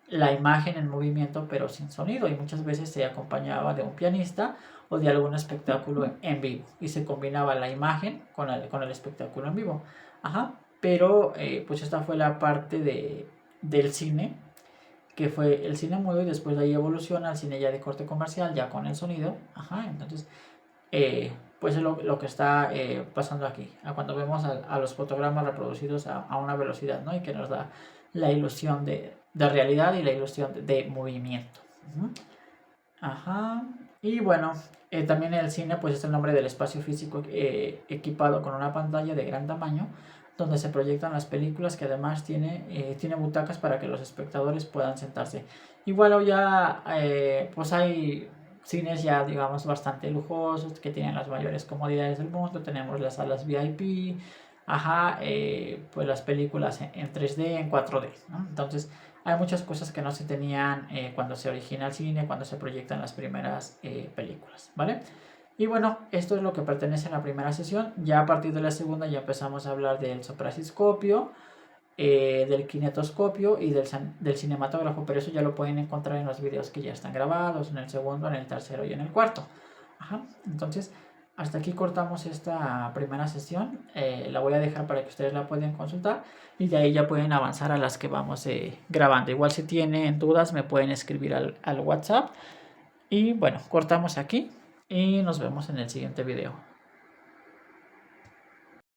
la imagen en movimiento pero sin sonido, y muchas veces se acompañaba de un pianista o de algún espectáculo en vivo, y se combinaba la imagen con el espectáculo en vivo. Pero pues esta fue la parte del cine, que fue el cine mudo, y después de ahí evoluciona al cine ya de corte comercial, ya con el sonido. Entonces pues es lo que está pasando aquí, cuando vemos a los fotogramas reproducidos a una velocidad, ¿no? Y que nos da la ilusión de realidad y la ilusión de movimiento. Y bueno, también el cine pues es el nombre del espacio físico equipado con una pantalla de gran tamaño, donde se proyectan las películas, que además tiene butacas para que los espectadores puedan sentarse. Igual hoy ya pues hay cines ya, digamos, bastante lujosos, que tienen las mayores comodidades del mundo. Tenemos las salas VIP, pues las películas en 3D, en 4D, ¿no? Entonces hay muchas cosas que no se tenían cuando se origina el cine, cuando se proyectan las primeras películas, ¿vale? Y bueno, esto es lo que pertenece a la primera sesión. Ya a partir de la segunda ya empezamos a hablar del soprasiscopio, del kinetoscopio y del cinematógrafo, pero eso ya lo pueden encontrar en los videos que ya están grabados, en el segundo, en el tercero y en el cuarto. Entonces, hasta aquí cortamos esta primera sesión. La voy a dejar para que ustedes la puedan consultar, y de ahí ya pueden avanzar a las que vamos grabando. Igual si tienen dudas me pueden escribir al WhatsApp. Y bueno, cortamos aquí y nos vemos en el siguiente video.